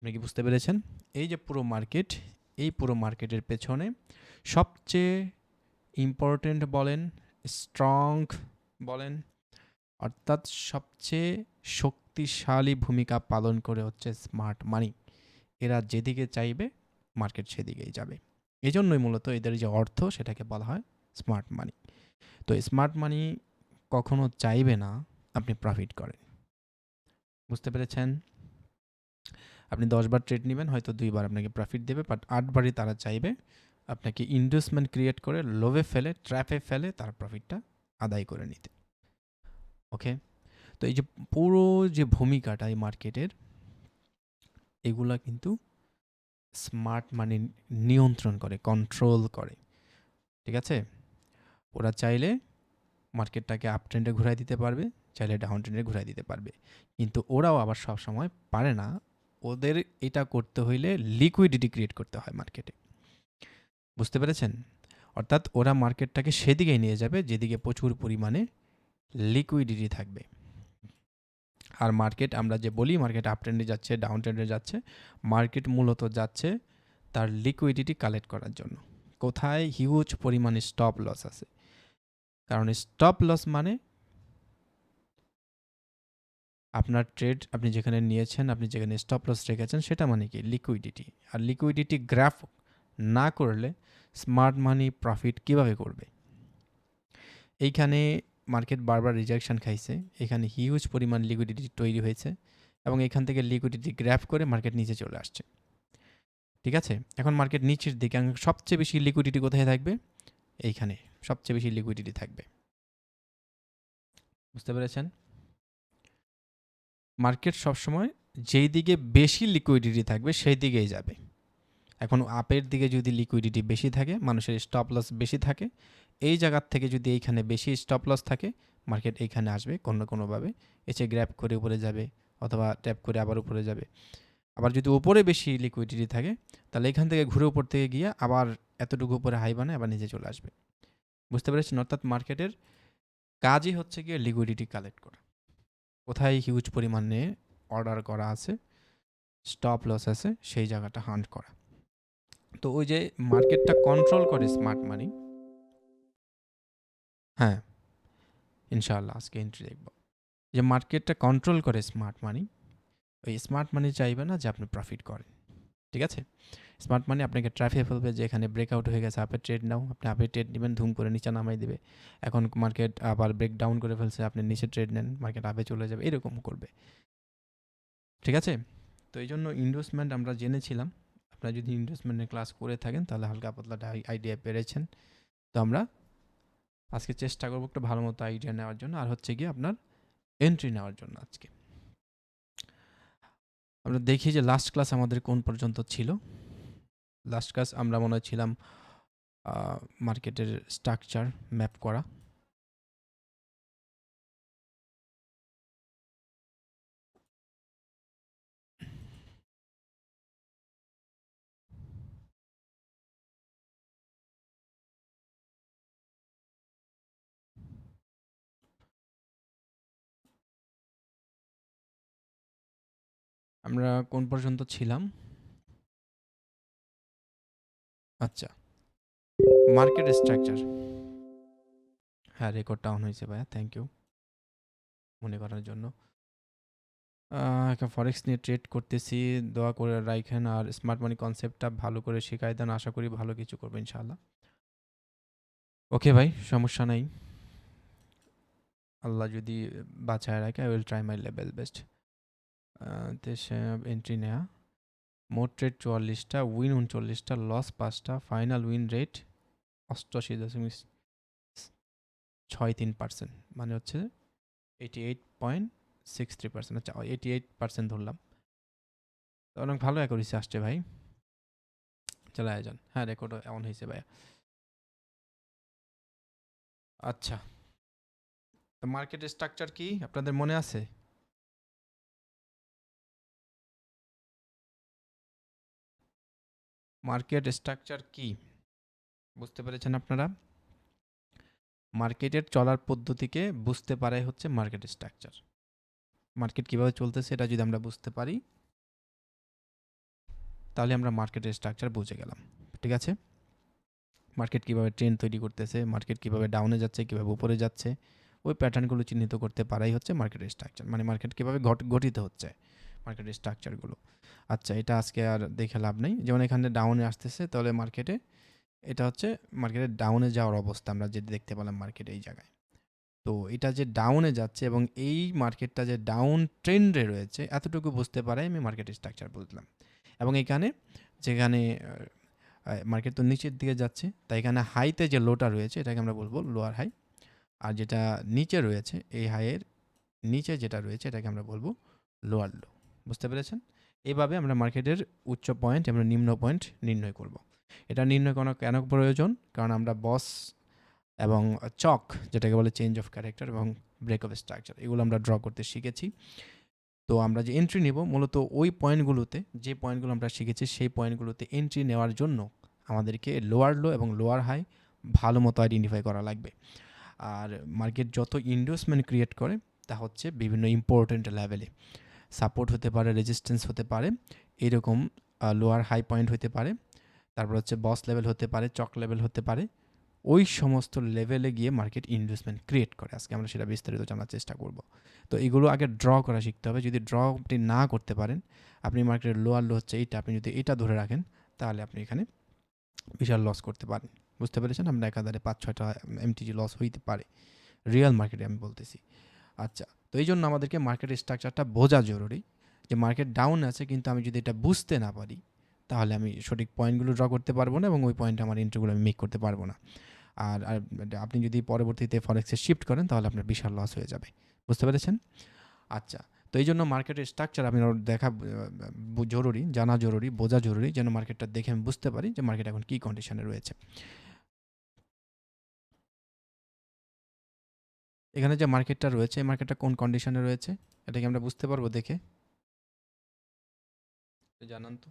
আপনি কি বুঝতে পেরেছেন? এই যে পুরো মার্কেট, এই পুরো মার্কেটের পেছনে সবচেয়ে ইম্পর্টেন্ট বলেন, স্ট্রং বলেন, অর্থাৎ সবচেয়ে শক্তিশালী ভূমিকা পালন করে হচ্ছে স্মার্ট মানি। এরা যেদিকে চাইবে মার্কেট সেদিকেই যাবে। এজন্যই মূলত এদের যে অর্থ সেটাকে বলা হয় স্মার্ট মানি। তো স্মার্ট মানি কখনো চাইবে না আপনি প্রফিট করেন। বুঝতে পেরেছেন? আপনি 10 বার ট্রেড নেবেন, হয়তো 2 বার আপনাকে প্রফিট দেবে, বাট 8 বারই তারা চাইবে আপনাকে ইনভেস্টমেন্ট ক্রিয়েট করে লোভে ফেলে, ট্র্যাপে ফেলে তার প্রফিটটা আদায় করে নিতে। ওকে? তো এই যে পুরো যে ভূমিকাটা এই মার্কেটের, এগুলা কিন্তু স্মার্ট মানি নিয়ন্ত্রণ করে, কন্ট্রোল করে। ঠিক আছে? ওরা চাইলে মার্কেটটাকে আপ ট্রেন্ডে ঘুরাই দিতে পারবে, চাইলে ডাউন ট্রেন্ডে ঘুরাই দিতে পারবে। কিন্তু ওরাও আবার সবসময় পারে না। ওদের এটা করতে হইলে লিকুইডিটি ক্রিয়েট করতে হয় মার্কেটে। বুঝতে পেরেছেন? অর্থাৎ ওরা মার্কেটটাকে সেদিকেই নিয়ে যাবে যেদিকে প্রচুর পরিমাণে লিকুইডিটি থাকবে। আর মার্কেট, আমরা যে বলি মার্কেট আপ ট্রেন্ডে যাচ্ছে, ডাউন ট্রেন্ডে যাচ্ছে, মার্কেট মূলত যাচ্ছে তার লিকুইডিটি কালেক্ট করার জন্য। কোথায় হিউজ পরিমাণে স্টপ লস আছে। কারণ স্টপ লস মানে আপনার ট্রেড আপনি যেখানে নিয়েছেন, আপনি যেখানে স্টপ লস রেখেছেন, সেটা মানে কি? লিকুইডিটি। আর লিকুইডিটি গ্রাফ না করলে স্মার্ট মানি প্রফিট কিভাবে করবে? এইখানে মার্কেট বারবার রিজেকশন খাইছে, এখানে হিউজ পরিমাণ লিকুইডিটি তৈরি হয়েছে এবং এখান থেকে লিকুইডিটি গ্র্যাব করে মার্কেট নিচে চলে আসছে। ঠিক আছে? এখন মার্কেট নিচের দিকে, সবচেয়ে বেশি লিকুইডিটি কোথায় থাকবে? এইখানে সবচেয়ে বেশি লিকুইডিটি থাকবে। বুঝতে পেরেছেন? মার্কেট সবসময় যেই দিকে বেশি লিকুইডিটি থাকবে সেই দিকেই যাবে। এখন আপের দিকে যদি লিকুইডিটি বেশি থাকে, মানুষের স্টপ লস বেশি থাকে, এই জায়গার থেকে যদি এইখানে বেশি স্টপ লস থাকে, মার্কেট এইখানে আসবে কোনোভাবে, এসে গ্র্যাব করে উপরে যাবে অথবা ট্যাপ করে আবার উপরে যাবে। আবার যদি উপরে বেশি লিকুইডিটি থাকে, তাহলে এখান থেকে ঘুরে উপর থেকে গিয়ে আবার এতটুকু উপরে হাই বানায় আবার নিচে চলে আসবে। বুঝতে পেরেছেন? অর্থাৎ মার্কেটের কাজই হচ্ছে গিয়ে লিকুইডিটি কালেক্ট করা। কোথায় হিউজ পরিমাণে অর্ডার করা আছে, স্টপ লস আছে, সেই জায়গাটা হান্ট করা। তো ওই যে মার্কেটটা কন্ট্রোল করে স্মার্ট মানি। হ্যাঁ, ইনশাআল্লাহ আজকে এন্ট্রি দেখব। যে মার্কেটটা কন্ট্রোল করে স্মার্ট মানি, ওই স্মার্ট মানি চাইবে না যে আপনি প্রফিট করেন। ঠিক আছে? স্মার্ট মানি আপনাকে ট্র্যাপে ফেলবে যে এখানে ব্রেকআউট হয়ে গেছে, আপে ট্রেড নাও, আপনি আপে ট্রেড নেবেন, ধুম করে নিচে নামাই দেবে। এখন মার্কেট আবার ব্রেক ডাউন করে ফেলছে, আপনি নিচে ট্রেড নেন, মার্কেট আপে চলে যাবে, এরকম করবে। ঠিক আছে? তো এই জন্য ইনভেস্টমেন্ট আমরা জেনেছিলাম। আপনারা যদি ইনভেস্টমেন্টের ক্লাস করে থাকেন তাহলে হালকা পাতলা আইডিয়া পেরেছেন। তো আমরা আজকে চেষ্টা করবো একটু ভালো মতো আইডিয়া নেওয়ার জন্য, আর হচ্ছে গিয়ে আপনার এন্ট্রি নেওয়ার জন্য। আজকে আমরা দেখি যে লাস্ট ক্লাস আমাদের কোন পর্যন্ত ছিল। লাস্ট ক্লাস আমরা মনে হয় ছিলাম মার্কেটের স্ট্রাকচার ম্যাপ করা। আমরা কোন পর্যন্ত ছিলাম? আচ্ছা, মার্কেট স্ট্রাকচার। হ্যাঁ, রেকর্ডটা অন হয়েছে ভাইয়া, থ্যাংক ইউ মনে করার জন্য। একটা ফরেক্স নিয়ে ট্রেড করতেছি, দোয়া করে রাখেন আর স্মার্ট মানি কনসেপ্টটা ভালো করে শেখাই দেন, আশা করি ভালো কিছু করবে ইনশাআল্লাহ। ওকে ভাই, সমস্যা নাই। আল্লাহ যদি বাঁচায় রাখে, I will try my level best. দেশে এন্ট্রি নেয়া, মোট ট্রেড 44টা, উইন 39টা, লস 5টা, ফাইনাল উইন রেট 88.63%, মানে হচ্ছে 88.63%। আচ্ছা, 88% ধরলাম। তো অনেক ভালো অ্যাকুরেসি আসছে ভাই, চালায় যান। হ্যাঁ, রেকর্ড এমন হয়েছে ভাইয়া। আচ্ছা, তো মার্কেট স্ট্রাকচার কি আপনাদের মনে আছে? মার্কেট স্ট্রাকচার কি বুঝতে পেরেছেন আপনারা? মার্কেটের চলার পদ্ধতিকে বুঝতে পারাই হচ্ছে মার্কেট স্ট্রাকচার। মার্কেট কিভাবে চলতেছে এটা যদি আমরা বুঝতে পারি, তাহলে আমরা মার্কেটের স্ট্রাকচার বুঝে গেলাম। ঠিক আছে, মার্কেট কীভাবে ট্রেন্ড তৈরি করতেছে, মার্কেট কীভাবে ডাউনে যাচ্ছে, কীভাবে উপরে যাচ্ছে, ওই প্যাটার্নগুলো চিহ্নিত করতে পারাই হচ্ছে মার্কেটের স্ট্রাকচার, মানে মার্কেট কীভাবে গঠিত হচ্ছে, মার্কেটের স্ট্রাকচারগুলো। আচ্ছা, এটা আজকে আর দেখে লাভ নেই। যেমন এখানে ডাউনে আসতেছে, তাহলে মার্কেটে এটা হচ্ছে মার্কেটের ডাউনে যাওয়ার অবস্থা আমরা যেটা দেখতে পেলাম মার্কেটে এই জায়গায়। তো এটা যে ডাউনে যাচ্ছে এবং এই মার্কেটটা যে ডাউন ট্রেন্ডে রয়েছে, এতটুকু বুঝতে পারাই আমি মার্কেটের স্ট্রাকচার বুঝলাম। এবং এখানে যেখানে মার্কেট তো নিচের দিকে যাচ্ছে, তাই এখানে হাইতে যে লোটা রয়েছে এটাকে আমরা বলবো লোয়ার হাই, আর যেটা নিচে রয়েছে এই হাইয়ের নিচে যেটা রয়েছে এটাকে আমরা বলবো লোয়ার লো। বুঝতে পেরেছেন? এইভাবে আমরা মার্কেটের উচ্চ পয়েন্ট এবং নিম্ন পয়েন্ট নির্ণয় করব। এটা নির্ণয় করা কেন প্রয়োজন? কারণ আমরা বস এবং চক যেটাকে বলে চেঞ্জ অফ ক্যারেক্টার এবং ব্রেক অফ স্ট্রাকচার, এগুলো আমরা ড্র করতে শিখেছি। তো আমরা যে এন্ট্রি নেব মূলত ওই পয়েন্টগুলোতে, যে পয়েন্টগুলো আমরা শিখেছি সেই পয়েন্টগুলোতে এন্ট্রি নেওয়ার জন্য আমাদেরকে লোয়ার লো এবং লোয়ার হাই ভালো মতো আইডেন্টিফাই করা লাগবে। আর মার্কেট যত ইন্ডাসমেন্ট ক্রিয়েট করে তা হচ্ছে বিভিন্ন ইম্পর্টেন্ট লেভেলে, সাপোর্ট হতে পারে, রেজিস্ট্যান্স হতে পারে, এরকম লোয়ার হাই পয়েন্ট হতে পারে, তারপর হচ্ছে বস লেভেল হতে পারে, চক লেভেল হতে পারে। ওই সমস্ত লেভেলে গিয়ে মার্কেট ইনভেস্টমেন্ট ক্রিয়েট করে। আজকে আমরা সেটা বিস্তারিত জানার চেষ্টা করব। তো এগুলো আগে ড্র করা শিখতে হবে। যদি ড্র আপনি না করতে পারেন, আপনি মার্কেটের লোয়ার লো হচ্ছে এইটা, আপনি যদি এটা ধরে রাখেন তাহলে আপনি এখানে বিশাল লস করতে পারেন। বুঝতে পেরেছেন? আমরা একাধারে 5-6টা এমটিজি লস হইতে পারে, রিয়েল মার্কেটে আমি বলতেছি। আচ্ছা, তো এই জন্য আমাদেরকে মার্কেটের স্ট্রাকচারটা বোঝা জরুরি, যে মার্কেট ডাউন আছে কিন্তু আমি যদি এটা বুঝতে না পারি তাহলে আমি সঠিক পয়েন্টগুলো ড্র করতে পারবো না এবং ওই পয়েন্টে আমার এন্ট্রিগুলো আমি মেক করতে পারবো না। আর আপনি যদি পরবর্তীতে ফরেক্সে শিফট করেন তাহলে আপনার বিশাল লস হয়ে যাবে। বুঝতে পেরেছেন? আচ্ছা, তো এই জন্য মার্কেটের স্ট্রাকচার আপনার দেখা জরুরি, জানা জরুরি, বোঝা জরুরি, যেন মার্কেটটা দেখে আমি বুঝতে পারি যে মার্কেট এখন কী কন্ডিশনে রয়েছে। এখানে যে মার্কেটটা রয়েছে, এই মার্কেটটা কোন কন্ডিশনে রয়েছে এটা কি আমরা বুঝতে পারবো দেখে? জানান তো।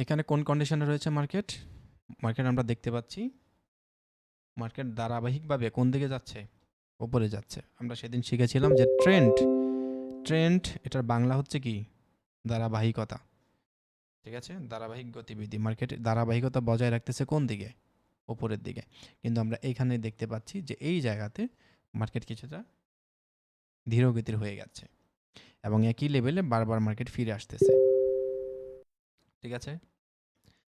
এখানে কোন কন্ডিশনে রয়েছে মার্কেট? মার্কেট আমরা দেখতে পাচ্ছি মার্কেট ধারাবাহিকভাবে কোন দিকে যাচ্ছে? উপরে যাচ্ছে। আমরা সেদিন শিখেছিলাম যে ট্রেন্ড, ট্রেন্ড এটার বাংলা হচ্ছে কি? ধারাবাহিকতা। ঠিক আছে, ধারাবাহিক গতিবিধি। মার্কেট ধারাবাহিকতা বজায় রাখতেছে কোন দিকে? উপরের দিকে। কিন্তু আমরা এইখানে দেখতে পাচ্ছি যে এই জায়গাতে মার্কেট কিছুটা ধীরগতির হয়ে গেছে এবং একই লেভেলে বারবার মার্কেট ফিরে আসতেছে। ঠিক আছে,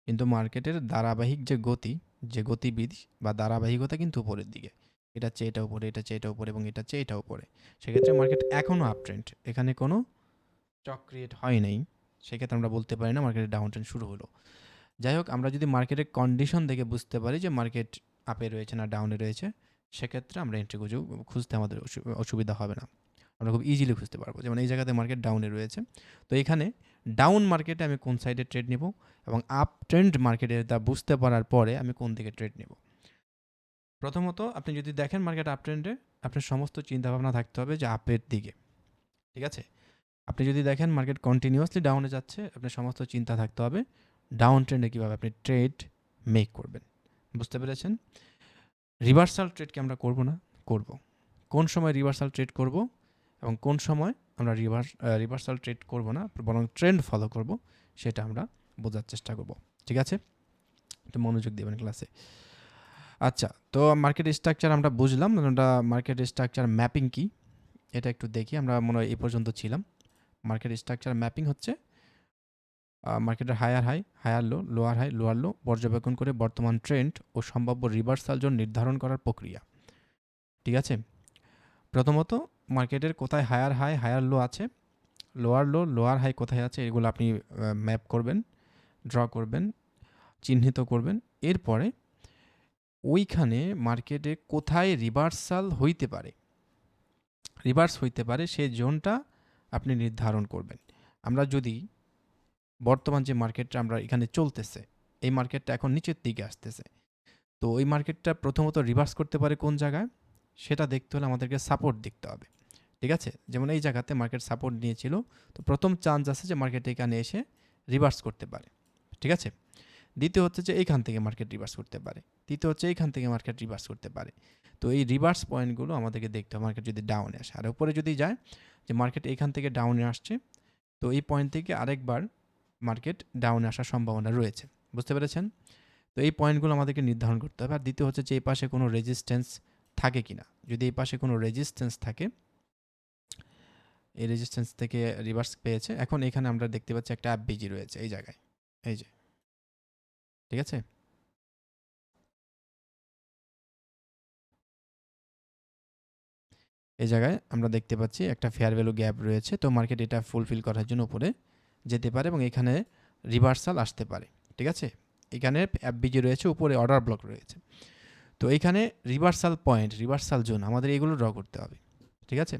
কিন্তু মার্কেটের ধারাবাহিক যে গতি, যে গতিবিধ বা ধারাবাহিকতা কিন্তু উপরের দিকে। এটা হচ্ছে এটা উপরে, এটা হচ্ছে এটা উপরে এবং এটা হচ্ছে এটা উপরে। সেক্ষেত্রে মার্কেট এখনও আপ ট্রেন্ড, এখানে কোনো স্টক ক্রিয়েট হয় নাই। সেক্ষেত্রে আমরা বলতে পারি না মার্কেটের ডাউন ট্রেন্ড শুরু হলো। যাই হোক, আমরা যদি মার্কেটের কন্ডিশন দেখে বুঝতে পারি যে মার্কেট আপে রয়েছে না ডাউনে রয়েছে, সেক্ষেত্রে আমরা এন্ট্রি খুঁজতে আমাদের অসুবিধা হবে না, আমরা খুব ইজিলি খুঁজতে পারবো। যেমন এই জায়গাতে মার্কেট ডাউনে রয়েছে, তো এখানে ডাউন মার্কেটে আমি কোন সাইডে ট্রেড নেব এবং আপ ট্রেন্ড মার্কেটে তা বুঝতে পারার পরে আমি কোন দিকে ট্রেড নেব। প্রথমত আপনি যদি দেখেন মার্কেট আপ ট্রেন্ডে, আপনার সমস্ত চিন্তাভাবনা থাকতে হবে যে আপের দিকে। ঠিক আছে, আপনি যদি দেখেন মার্কেট কন্টিনিউয়াসলি ডাউনে যাচ্ছে, আপনার সমস্ত চিন্তা থাকতে হবে ডাউন ট্রেন্ডে কীভাবে আপনি ট্রেড মেক করবেন। বুঝতে পেরেছেন? রিভার্সাল ট্রেড কি আমরা করব না? করব। কোন সময় রিভার্সাল ট্রেড করব এবং কোন সময় আমরা রিভার্সাল ট্রেড করব না, বরং ট্রেন্ড ফলো করব, সেটা আমরা বোঝার চেষ্টা করব। ঠিক আছে, একটু মনোযোগ দেবেন ক্লাসে। আচ্ছা, তো মার্কেট স্ট্রাকচার আমরা বুঝলাম। আমরা মার্কেট স্ট্রাকচার ম্যাপিং কি এটা একটু দেখি। আমরা মনে হয় এই পর্যন্ত ছিলাম। মার্কেট স্ট্রাকচার ম্যাপিং হচ্ছে মার্কেটের higher high, higher low, lower high, lower low পর্যবেক্ষণ করে বর্তমান ট্রেন্ড ও সম্ভাব্য রিভার্সাল জোন নির্ধারণ করার প্রক্রিয়া। ঠিক আছে, প্রথমত মার্কেটের কোথায় হায়ার হাই, হায়ার লো আছে, লোয়ার লো, লোয়ার হাই কোথায় আছে, এগুলো আপনি ম্যাপ করবেন, ড্র করবেন, চিহ্নিত করবেন। এরপরে ওইখানে মার্কেটে কোথায় রিভার্সাল হইতে পারে, রিভার্স হইতে পারে সেই জোনটা আপনি নির্ধারণ করবেন। আমরা যদি বর্তমান যে মার্কেটটা আমরা এখানে চলতেছে, এই মার্কেটটা এখন নিচের দিকে আসতেছে, তো ওই মার্কেটটা প্রথমত রিভার্স করতে পারে কোন জায়গায় সেটা দেখতে হলে আমাদেরকে সাপোর্ট দেখতে হবে। ঠিক আছে, যেমন এই জায়গাতে মার্কেট সাপোর্ট নিয়েছিল, তো প্রথম চান্স আছে যে মার্কেট এখানে এসে রিভার্স করতে পারে। ঠিক আছে, দ্বিতীয় হচ্ছে যে এইখান থেকে মার্কেট রিভার্স করতে পারে, তৃতীয় হচ্ছে এইখান থেকে মার্কেট রিভার্স করতে পারে। তো এই রিভার্স পয়েন্টগুলো আমাদেরকে দেখতে হবে মার্কেট যদি ডাউনে আসে। আর উপরে যদি যায় যে মার্কেট এইখান থেকে ডাউনে আসছে, তো এই পয়েন্ট থেকে আরেকবার মার্কেট ডাউনে আসার সম্ভাবনা রয়েছে। বুঝতে পেরেছেন? তো এই পয়েন্টগুলো আমাদেরকে নির্ধারণ করতে হবে। আর দ্বিতীয় হচ্ছে যে এই পাশে কোনো রেজিস্ট্যান্স থাকে কিনা। যদি এই পাশে কোনো রেজিস্ট্যান্স থাকে, এই রেজিস্ট্যান্স থেকে রিভার্স পেয়েছে, এখন এখানে আমরা দেখতে পাচ্ছি একটা এফবিজি রয়েছে এই জায়গায়, এই যে, ঠিক আছে? এই জায়গায় আমরা দেখতে পাচ্ছি একটা ফেয়ার ভ্যালু গ্যাপ রয়েছে। তো মার্কেট এটা ফুলফিল করার জন্য উপরে যেতে পারে এবং এখানে রিভার্সাল আসতে পারে, ঠিক আছে? এখানে এফবিজি রয়েছে, উপরে অর্ডার ব্লক রয়েছে। তো এইখানে রিভার্সাল পয়েন্ট, রিভার্সাল জোন আমাদের এগুলো ড্র করতে হবে, ঠিক আছে?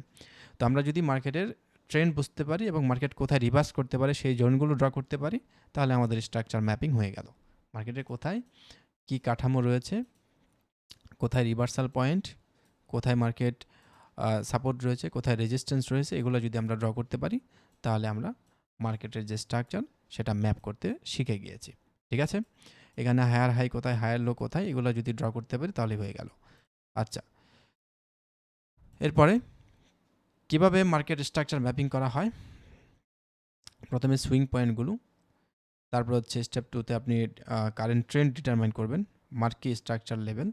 তো আমরা যদি মার্কেটের ট্রেন্ড বুঝতে পারি এবং মার্কেট কোথায় রিভার্স করতে পারে সেই জোনগুলো ড্র করতে পারি, তাহলে আমাদের স্ট্রাকচার ম্যাপিং হয়ে গেল। মার্কেটের কোথায় কি কাঠামো রয়েছে, কোথায় রিভার্সাল পয়েন্ট, কোথায় মার্কেট সাপোর্ট রয়েছে, কোথায় রেজিস্ট্যান্স রয়েছে, এগুলো যদি আমরা ড্র করতে পারি, তাহলে আমরা মার্কেটের যে স্ট্রাকচার সেটা ম্যাপ করতে শিখে গিয়েছি, ঠিক আছে? এখানে হায়ার হাই কোথায়, হায়ার লো কোথায়, এগুলো যদি ড্র করতে পারি তাহলে হয়ে গেল। আচ্ছা, এরপরে কিভাবে মার্কেট স্ট্রাকচার ম্যাপিং করা হয়? প্রথমে সুইং পয়েন্টগুলো, তারপর হচ্ছে স্টেপ 2 তে আপনি কারেন্ট ট্রেন্ড ডিটারমাইন করবেন, market structure level,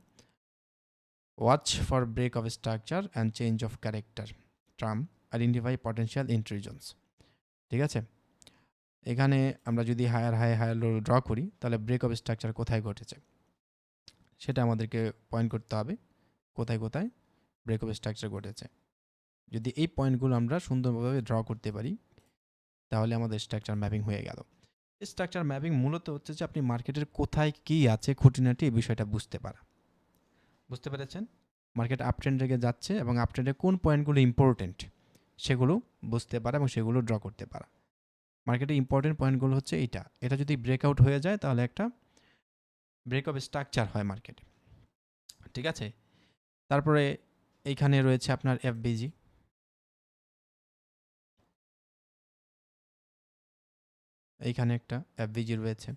watch for break of structure and change of character, tram, identify potential intrusions, ঠিক আছে? এখানে আমরা যদি higher high higher low draw করি, তাহলে ব্রেক অফ স্ট্রাকচার কোথায় ঘটেছে সেটা আমাদেরকে পয়েন্ট করতে হবে, কোথায় কোথায় ব্রেক অফ স্ট্রাকচার ঘটেছে। যদি এই পয়েন্টগুলো আমরা সুন্দরভাবে ড্র করতে পারি, তাহলে আমাদের স্ট্রাকচার ম্যাপিং হয়ে গেল। স্ট্রাকচার ম্যাপিং মূলত হচ্ছে যে আপনি মার্কেটের কোথায় কী আছে খুঁটিনাটি এই বিষয়টা বুঝতে পারা। বুঝতে পেরেছেন? মার্কেট আপ ট্রেন্ড রেখে যাচ্ছে এবং আপ ট্রেন্ডে কোন পয়েন্টগুলো ইম্পর্টেন্ট সেগুলো বুঝতে পারা এবং সেগুলো ড্র করতে পারা। মার্কেটের ইম্পর্টেন্ট পয়েন্টগুলো হচ্ছে এইটা, এটা যদি ব্রেকআউট হয়ে যায় তাহলে একটা ব্রেক অফ স্ট্রাকচার হয় মার্কেটে, ঠিক আছে? তারপরে এইখানে রয়েছে আপনার এফবিজি, এইখানে একটা এফবিজি রয়েছে।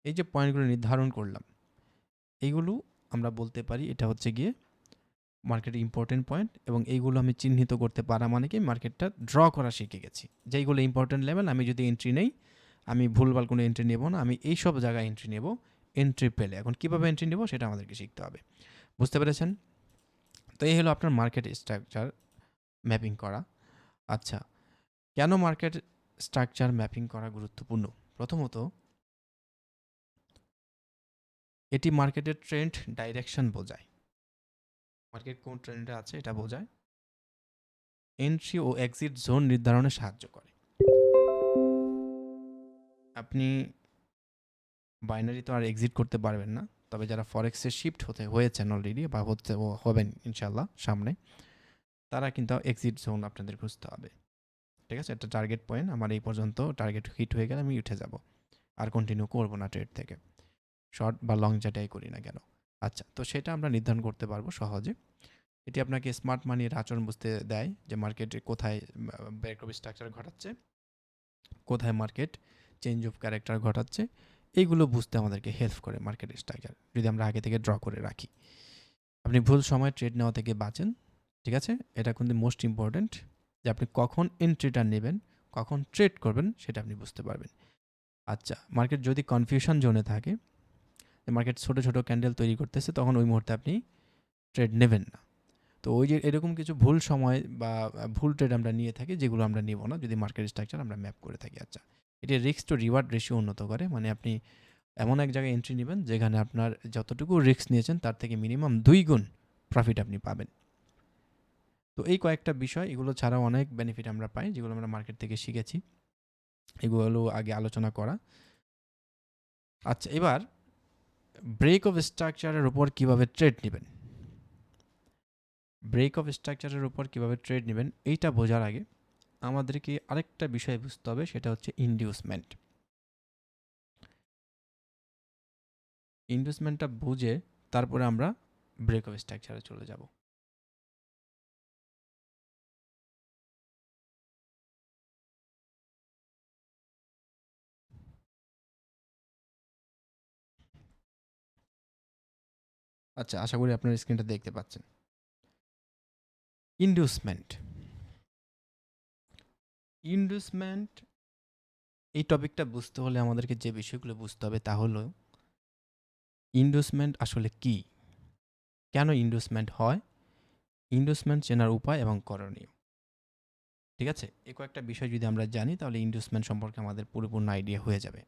এই যে পয়েন্টগুলো নির্ধারণ করলাম, এইগুলো আমরা বলতে পারি এটা হচ্ছে গিয়ে মার্কেটের ইম্পর্টেন্ট পয়েন্ট, এবং এইগুলো আমি চিহ্নিত করতে পারা মানে কি মার্কেটটা ড্র করা শিখে গেছি। যেইগুলো ইম্পর্টেন্ট লেভেল, আমি যদি এন্ট্রি নেই, আমি ভুলভাল কোনো এন্ট্রি নেব না, আমি এই সব জায়গায় এন্ট্রি নেব এন্ট্রি পেলে। এখন কীভাবে এন্ট্রি নেব সেটা আমাদেরকে শিখতে হবে। বুঝতে পেরেছেন? তো এই হলো আপনার মার্কেট স্ট্রাকচার ম্যাপিং করা। আচ্ছা, কেন মার্কেট স্ট্রাকচার ম্যাপিং করা গুরুত্বপূর্ণ? প্রথমত, এটি মার্কেটের ট্রেন্ড ডাইরেকশন বোঝায়, মার্কেট কোন ট্রেন্ডে আছে এটা বোঝায়। এন্ট্রি ও এক্সিট জোন নির্ধারণে সাহায্য করে। আপনি বাইনারি তো আর এক্সিট করতে পারবেন না, তবে যারা ফরেক্সে শিফট হয়েছেন অলরেডি বা হচ্ছে হবেন ইনশাল্লাহ সামনে, তারা কিন্তু এক্সিট জোন আপনাদের খুঁজতে হবে, ঠিক আছে? একটা টার্গেট পয়েন্ট, আমার এই পর্যন্ত টার্গেট হিট হয়ে গেলে আমি উঠে যাব, আর কন্টিনিউ করবো না ট্রেড থেকে, শর্ট বা লং যেটাই করি না কেন। আচ্ছা, তো সেটা আমরা নির্ধারণ করতে পারবো সহজে। এটি আপনাকে স্মার্ট মানির আচরণ বুঝতে দেয় যে মার্কেটে কোথায় ব্রেক অফ স্ট্রাকচার ঘটাচ্ছে, কোথায় মার্কেট চেঞ্জ অফ ক্যারেক্টার ঘটাচ্ছে, এইগুলো বুঝতে আমাদেরকে হেল্প করে মার্কেট স্ট্রাকচার, যদি আমরা আগে থেকে ড্র করে রাখি। আপনি ভুল সময় ট্রেড নেওয়া থেকে বাঁচেন, ঠিক আছে? এটা কিন্তু মোস্ট ইম্পর্ট্যান্ট, যে আপনি কখন এন্ট্রিটা নেবেন, কখন ট্রেড করবেন সেটা আপনি বুঝতে পারবেন। আচ্ছা, মার্কেট যদি কনফিউশন জোনে থাকে, মার্কেট ছোটো ছোটো ক্যান্ডেল তৈরি করতেছে, তখন ওই মুহূর্তে আপনি ট্রেড নেবেন না। তো ওই যে এরকম কিছু ভুল সময় বা ভুল ট্রেড আমরা নিয়ে থাকি, যেগুলো আমরা নেব না যদি মার্কেট স্ট্রাকচার আমরা ম্যাপ করে থাকি। আচ্ছা, এটি রিস্ক টু রিওয়ার্ড রেশিও উন্নত করে, মানে আপনি এমন এক জায়গায় এন্ট্রি নেবেন যেখানে আপনার যতটুকু রিস্ক নিয়েছেন তার থেকে মিনিমাম 2 গুণ প্রফিট আপনি পাবেন। তো এই কয়েকটা বিষয়, এগুলো ছাড়াও অনেক বেনিফিট আমরা পাই যেগুলো আমরা মার্কেট থেকে শিখেছি, এগুলো আগে আলোচনা করা। আচ্ছা, এবার ব্রেক অফ স্ট্রাকচারের উপর কীভাবে ট্রেড নেবেন, ব্রেক অফ স্ট্রাকচারের উপর কীভাবে ট্রেড নেবেন এইটা বোঝার আগে আমাদেরকে আরেকটা বিষয় বুঝতে হবে, সেটা হচ্ছে ইনডিউসমেন্ট। ইনডিউসমেন্টটা বুঝে তারপরে আমরা ব্রেক অফ স্ট্রাকচারে চলে যাব। আচ্ছা, আশা করি আপনার স্ক্রিনটা দেখতে পাচ্ছেন। ইন্ডুসমেন্ট। ইন্ডুসমেন্ট এই টপিকটা বুঝতে হলে আমাদেরকে যে বিষয়গুলো বুঝতে হবে তা হলো ইন্ডুসমেন্ট আসলে কি, কেন ইন্ডুসমেন্ট হয়, ইন্ডুসমেন্ট চেনার উপায় এবং করণীয়। ঠিক আছে, এই কয়েকটা বিষয় যদি আমরা জানি তাহলে ইন্ডুসমেন্ট সম্পর্কে আমাদের পরিপূর্ণ আইডিয়া হয়ে যাবে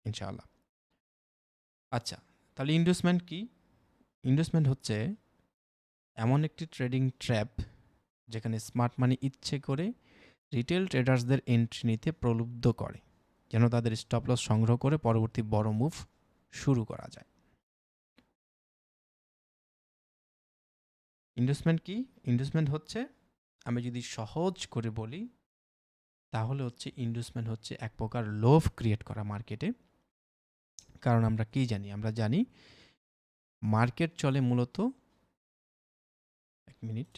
ইনশাআল্লাহ। আচ্ছা, তাহলে ইন্ডুসমেন্ট কি? ইন্ডুসমেন্ট হচ্ছে এমন একটি ট্রেডিং ট্র্যাপ যেখানে স্মার্ট মানি ইচ্ছে করে রিটেল ট্রেডার্সদের এন্ট্রি নিতে প্রলুব্ধ করে যেন তাদের স্টপ লস সংগ্রহ করে পরবর্তী বড় মুভ শুরু করা যায়। ইনভেস্টমেন্ট কি? ইনভেস্টমেন্ট হচ্ছে, আমি যদি সহজ করে বলি তাহলে হচ্ছে ইনভেস্টমেন্ট হচ্ছে এক প্রকার লোভ ক্রিয়েট করা মার্কেটে। কারণ আমরা কি জানি? আমরা জানি মার্কেট চলে মূলত, এক মিনিট,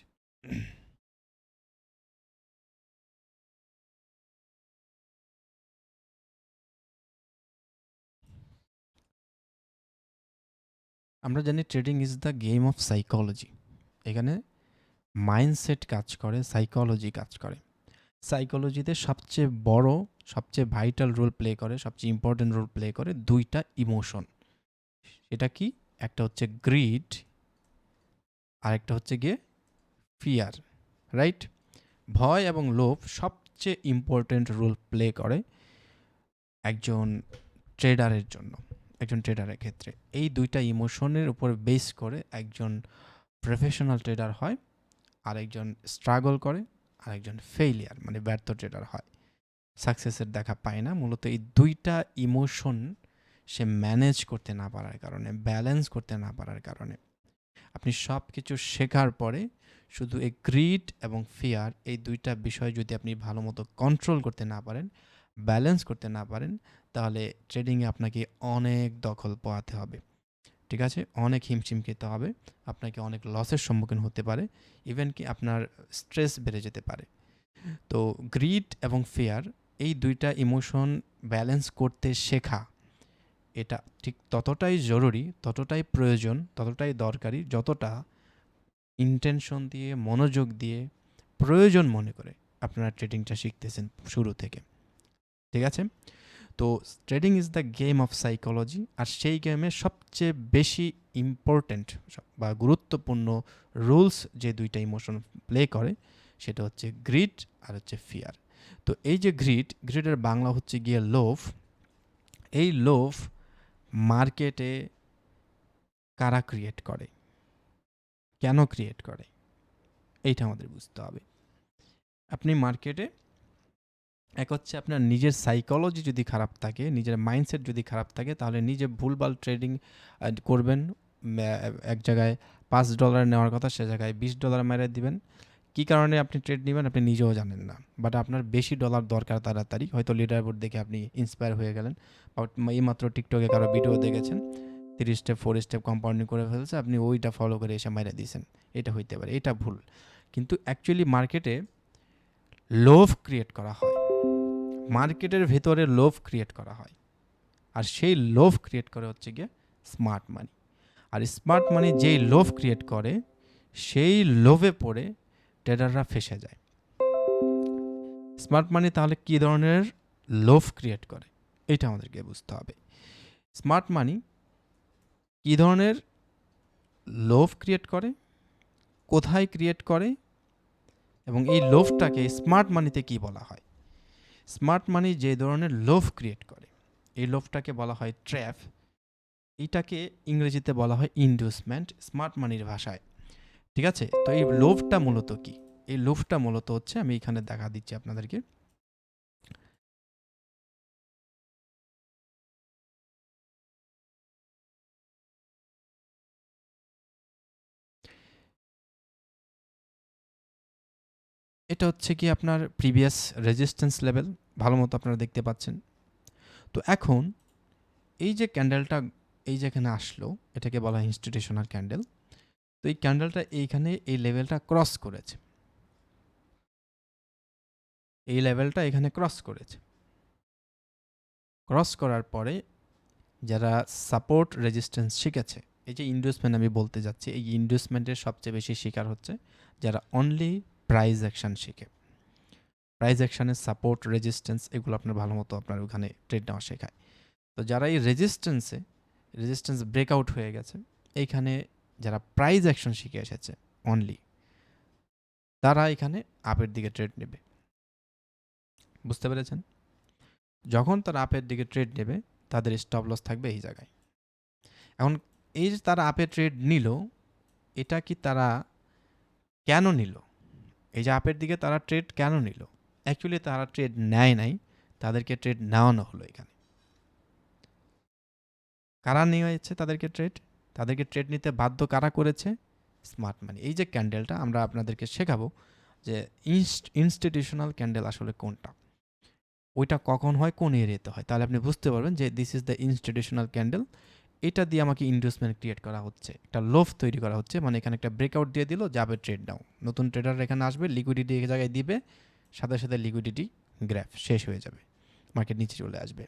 আমরা জানি trading is the game of psychology. এখানে মাইন্ডসেট কাজ করে, সাইকোলজি কাজ করে। সাইকোলজিতে সবচেয়ে বড়, সবচেয়ে ভাইটাল রোল প্লে করে, সবচেয়ে ইম্পর্টেন্ট রোল প্লে করে দুইটা ইমোশন। এটা কি? একটা হচ্ছে গ্রিড, আরেকটা হচ্ছে গিয়ে ফিয়ার, রাইট? ভয় এবং লোভ সবচেয়ে ইম্পর্টেন্ট রোল প্লে করে একজন ট্রেডারের জন্য, একজন ট্রেডারের ক্ষেত্রে। এই দুইটা ইমোশনের উপর বেস করে একজন প্রফেশনাল ট্রেডার হয়, আরেকজন স্ট্রাগল করে, আরেকজন ফেইলিয়ার মানে ব্যর্থ ট্রেডার হয়, সাকসেসের দেখা পায় না। মূলত এই দুইটা ইমোশন সে ম্যানেজ করতে না পারার কারণে, ব্যালেন্স করতে না পারার কারণে, আপনি সব কিছু শেখার পরে শুধু এই গ্রিড এবং ফিয়ার, এই দুইটা বিষয় যদি আপনি ভালো মতো কন্ট্রোল করতে না পারেন, ব্যালেন্স করতে না পারেন, তাহলে ট্রেডিংয়ে আপনাকে অনেক দখল পোহাতে হবে। ঠিক আছে, অনেক হিমশিম খেতে হবে, আপনাকে অনেক লসের সম্মুখীন হতে পারে, ইভেন কি আপনার স্ট্রেস বেড়ে যেতে পারে। তো গ্রিড এবং ফিয়ার, এই দুইটা ইমোশন ব্যালেন্স করতে শেখা, এটা ঠিক ততটাই জরুরি, ততটাই প্রয়োজন, ততটাই দরকারি যতটা ইন্টেনশন দিয়ে, মনোযোগ দিয়ে, প্রয়োজন মনে করে আপনারা ট্রেডিংটা শিখতেছেন শুরু থেকে। ঠিক আছে, তো trading is the game of psychology. আর সেই গেমে সবচেয়ে বেশি ইম্পর্ট্যান্ট বা গুরুত্বপূর্ণ রুলস যে দুইটা ইমোশন প্লে করে সেটা হচ্ছে গ্রিড আর হচ্ছে ফিয়ার। তো এই যে গ্রিডের বাংলা হচ্ছে গিয়ে লোভ। এই লোভ মার্কেটে কারা ক্রিয়েট করে, কেন ক্রিয়েট করে, এইটা আমাদের বুঝতে হবে। আপনি মার্কেটে, এক হচ্ছে আপনার নিজের সাইকোলজি যদি খারাপ থাকে, নিজের মাইন্ডসেট যদি খারাপ থাকে, তাহলে নিজে ভুলভাল ট্রেডিং করবেন। এক জায়গায় $5 নেওয়ার কথা সে জায়গায় $20 মেরে দিবেন। কী কারণে আপনি ট্রেড নেবেন আপনি নিজেও জানেন না, বাট আপনার বেশি ডলার দরকার তাড়াতাড়ি, হয়তো লিডার বোর্ড দেখে আপনি ইন্সপায়ার হয়ে গেলেন, বাট এইমাত্র টিকটকে কারো ভিডিও দেখেছেন 3 স্টেপ 4 স্টেপ কম্পাউন্ডিং করে ফেলছে, আপনি ওইটা ফলো করে এসে মেরে দিয়েছেন। এটা হইতে পারে, এটা ভুল। কিন্তু অ্যাকচুয়ালি মার্কেটে লোভ ক্রিয়েট করা হয়, মার্কেটের ভেতরে লোভ ক্রিয়েট করা হয়, আর সেই লোভ ক্রিয়েট করে হচ্ছে গিয়ে স্মার্ট মানি। আর স্মার্ট মানি যেই লোভ ক্রিয়েট করে সেই লোভে পড়ে ট্রেডাররা ফেসে যায়। স্মার্ট মানি তাহলে কী ধরনের লোভ ক্রিয়েট করে এটা আমাদেরকে বুঝতে হবে। স্মার্ট মানি কী ধরনের লোভ ক্রিয়েট করে, কোথায় ক্রিয়েট করে, এবং এই লোভটাকে স্মার্ট মানিতে কি বলা হয়? স্মার্ট মানি যে ধরনের লোভ ক্রিয়েট করে এই লোভটাকে বলা হয় ট্র্যাপ। এটাকে ইংরেজিতে বলা হয় ইনডিউসমেন্ট স্মার্ট মানির ভাষায়। ঠিক আছে, তো এই লোভটা মূলত কি? এই লোভটা মূলত হচ্ছে, আমি এখানে দেখা দিচ্ছি আপনাদেরকে। এটা হচ্ছে কি আপনার প্রিভিয়াস রেজিস্ট্যান্স লেভেল, ভালো মতো আপনারা দেখতে পাচ্ছেন। তো এখন এই যে ক্যান্ডেলটা এই যেখানে আসলো এটাকে বলা হয় ইনস্টিটিউশনাল ক্যান্ডেল। তো এই ক্যান্ডেলটা এইখানে এই লেভেলটা ক্রস করেছে, এই লেভেলটা এখানে ক্রস করেছে। ক্রস করার পরে যারা সাপোর্ট রেজিস্ট্যান্স শিখেছে এই যে ইন্ডুসমেন্ট আমি বলতে যাচ্ছি, এই ইন্ডুসমেন্টের সবচেয়ে বেশি শিকার হচ্ছে যারা অনলি প্রাইস অ্যাকশন শিখে। প্রাইস অ্যাকশনের সাপোর্ট, রেজিস্ট্যান্স এগুলো আপনার ভালো মতো আপনার ওখানে ট্রেড নেওয়া শেখায়। তো যারা এই রেজিস্ট্যান্স ব্রেকআউট হয়ে গেছে, এইখানে যারা প্রাইস অ্যাকশন শিখে এসেছে অনলি, তারা এখানে আপের দিকে ট্রেড নেবে। বুঝতে পেরেছেন? যখন তারা আপের দিকে ট্রেড নেবে, তাদের স্টপ লস থাকবে এই জায়গায়। এখন এই যে তারা আপে ট্রেড নিল, এটা কি তারা কেন নিল? এই যে আপের দিকে তারা ট্রেড কেন নিল? অ্যাকচুয়ালি তারা ট্রেড নেয় নাই, তাদেরকে ট্রেড নেওয়ানো হলো এখানে। কারা নিয়ে হয়েছে তাদেরকে ট্রেড? তাদেরকে ট্রেড নিতে বাধ্য কারা করেছে? স্মার্ট মানি। এই যে ক্যান্ডেলটা আমরা আপনাদেরকে শেখাবো যে ইনস্টিটিউশনাল ক্যান্ডেল আসলে কোনটা, ওইটা কখন হয়, কোন এরিয়াতে হয়, তাহলে আপনি বুঝতে পারবেন যে this is the institutional candle. এটা দিয়ে আমাকে ইনভেস্টমেন্ট ক্রিয়েট করা হচ্ছে, একটা লোভ তৈরি করা হচ্ছে, মানে এখানে একটা ব্রেকআউট দিয়ে দিল, যাবে ট্রেড নাও, নতুন ট্রেডার এখানে আসবে, লিকুইডিটি এক জায়গায় দিবে, সাথে সাথে লিকুইডিটি গ্র্যাফ শেষ হয়ে যাবে, মার্কেট নিচে চলে আসবে।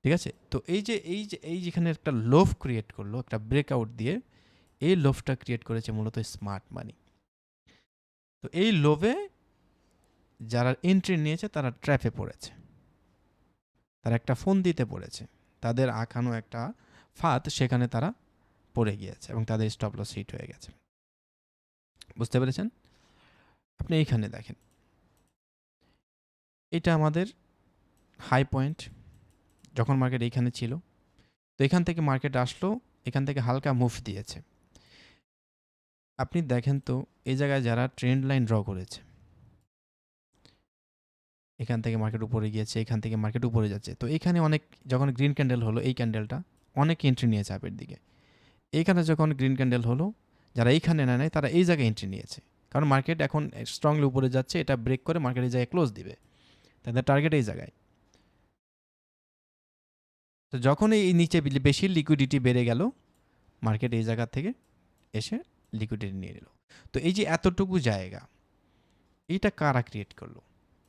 ঠিক আছে? তো এই যেখানে একটা লোভ ক্রিয়েট করলো একটা ব্রেকআউট দিয়ে, এই লোভটা ক্রিয়েট করেছে মূলত স্মার্ট মানি। তো এই লোভে যারা এন্ট্রি নিয়েছে তারা ট্র্যাপে পড়েছে, তারা একটা ফোন দিতে পড়েছে, তাদের আঁকানো একটা ফাঁদ, সেখানে তারা পড়ে গিয়েছে এবং তাদের স্টপ লস হিট হয়ে গেছে। বুঝতে পেরেছেন? আপনি এইখানে দেখেন, এটা আমাদের হাই পয়েন্ট, যখন মার্কেট এইখানে ছিল। তো এখান থেকে মার্কেট আসলো, এখান থেকে হালকা মুভ দিয়েছে। আপনি দেখেন তো এই জায়গায় যারা ট্রেন্ড লাইন ড্র করেছে, এখান থেকে মার্কেট উপরে গিয়েছে, এখান থেকে মার্কেট উপরে যাচ্ছে। তো এখানে অনেক, যখন গ্রিন ক্যান্ডেল হলো এই ক্যান্ডেলটা, অনেক এন্ট্রি নিয়েছে আপের দিকে। এইখানে যখন গ্রিন ক্যান্ডেল হলো, যারা এইখানে নেয় তারা এই জায়গায় এন্ট্রি নিয়েছে, কারণ মার্কেট এখন স্ট্রংলি উপরে যাচ্ছে, এটা ব্রেক করে মার্কেট এই জায়গায় ক্লোজ দিবে, তাদের টার্গেট এই জায়গায়। তো যখন এই নিচে বেশি লিকুইডিটি বেড়ে গেল, মার্কেট এই জায়গা থেকে এসে লিকুইডিটি নিয়ে নিল। তো এই যে এতটুকু জায়গা, এইটা কারা ক্রিয়েট করলো?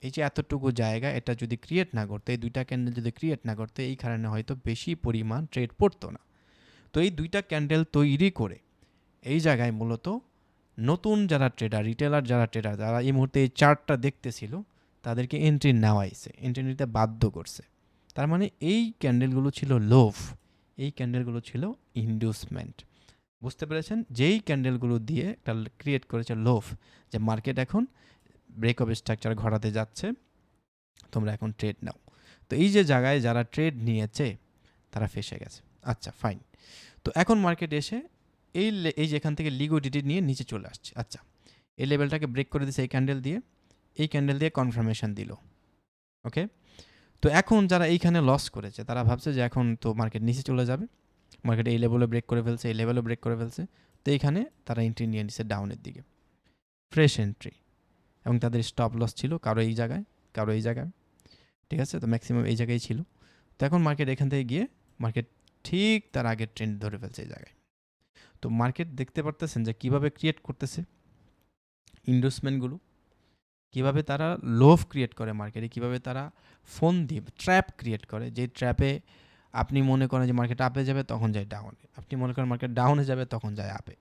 এই যে এতটুকু জায়গা, এটা যদি ক্রিয়েট না করতে, এই দুইটা ক্যান্ডেল যদি ক্রিয়েট না করতে, এই কারণে হয়তো বেশি পরিমাণ ট্রেড পড়তো না। তো এই দুইটা ক্যান্ডেল তৈরি করে এই জায়গায় মূলত নতুন যারা ট্রেডার, রিটেলার যারা ট্রেডার, যারা এই মুহূর্তে এই চার্টটা দেখতেছিল, তাদেরকে এন্ট্রি নেওয়াইছে, এন্ট্রি নিতে বাধ্য করছে। তার মানে এই ক্যান্ডেলগুলো ছিল লোভ, এই ক্যান্ডেলগুলো ছিল ইন্ডিউসমেন্ট। বুঝতে পেরেছেন? যেই ক্যান্ডেলগুলো দিয়ে একটা ক্রিয়েট করেছে লোভ, যে মার্কেট এখন ব্রেক অফ স্ট্রাকচার ঘটাতে যাচ্ছে, তোমরা এখন ট্রেড নাও। তো এই যে জায়গায় যারা ট্রেড নিয়েছে তারা ফেসে গেছে। আচ্ছা ফাইন। তো এখন মার্কেট এসে এই যেখান থেকে লিকুইডিটি নিয়ে নিচে চলে আসছে। আচ্ছা, এই লেভেলটাকে ব্রেক করে দিয়েছে এই ক্যান্ডেল দিয়ে, এই ক্যান্ডেল দিয়ে কনফার্মেশন দিল। ওকে, তো এখন যারা এইখানে লস করেছে তারা ভাবছে যে এখন তো মার্কেট নিচে চলে যাবে, মার্কেট এই লেভেলে ব্রেক করে ফেলছে, এই লেভেলে ব্রেক করে ফেলছে। তো এইখানে তারা এন্ট্রি নিয়ে নিচ্ছে ডাউনের দিকে, ফ্রেশ এন্ট্রি, এবং তাদের স্টপ লস ছিল কারো এই জায়গায়, কারো এই জায়গায়। ঠিক আছে? তো ম্যাক্সিমাম এই জায়গায় ছিল। তো এখন মার্কেট এখান থেকে গিয়ে মার্কেট ঠিক তার আগের ট্রেন্ড ধরে ফেলছে এই জায়গায়। তো মার্কেট দেখতে পারতেছেন যে কীভাবে ক্রিয়েট করতেছে ইনভেস্টমেন্টগুলো, কীভাবে তারা লোভ ক্রিয়েট করে মার্কেটে, কীভাবে তারা ফোন দিয়ে ট্র্যাপ ক্রিয়েট করে, যে ট্র্যাপে আপনি মনে করেন যে মার্কেট আপে যাবে তখন যায় ডাউনে, আপনি মনে করেন মার্কেট ডাউনে যাবে তখন যায় আপে।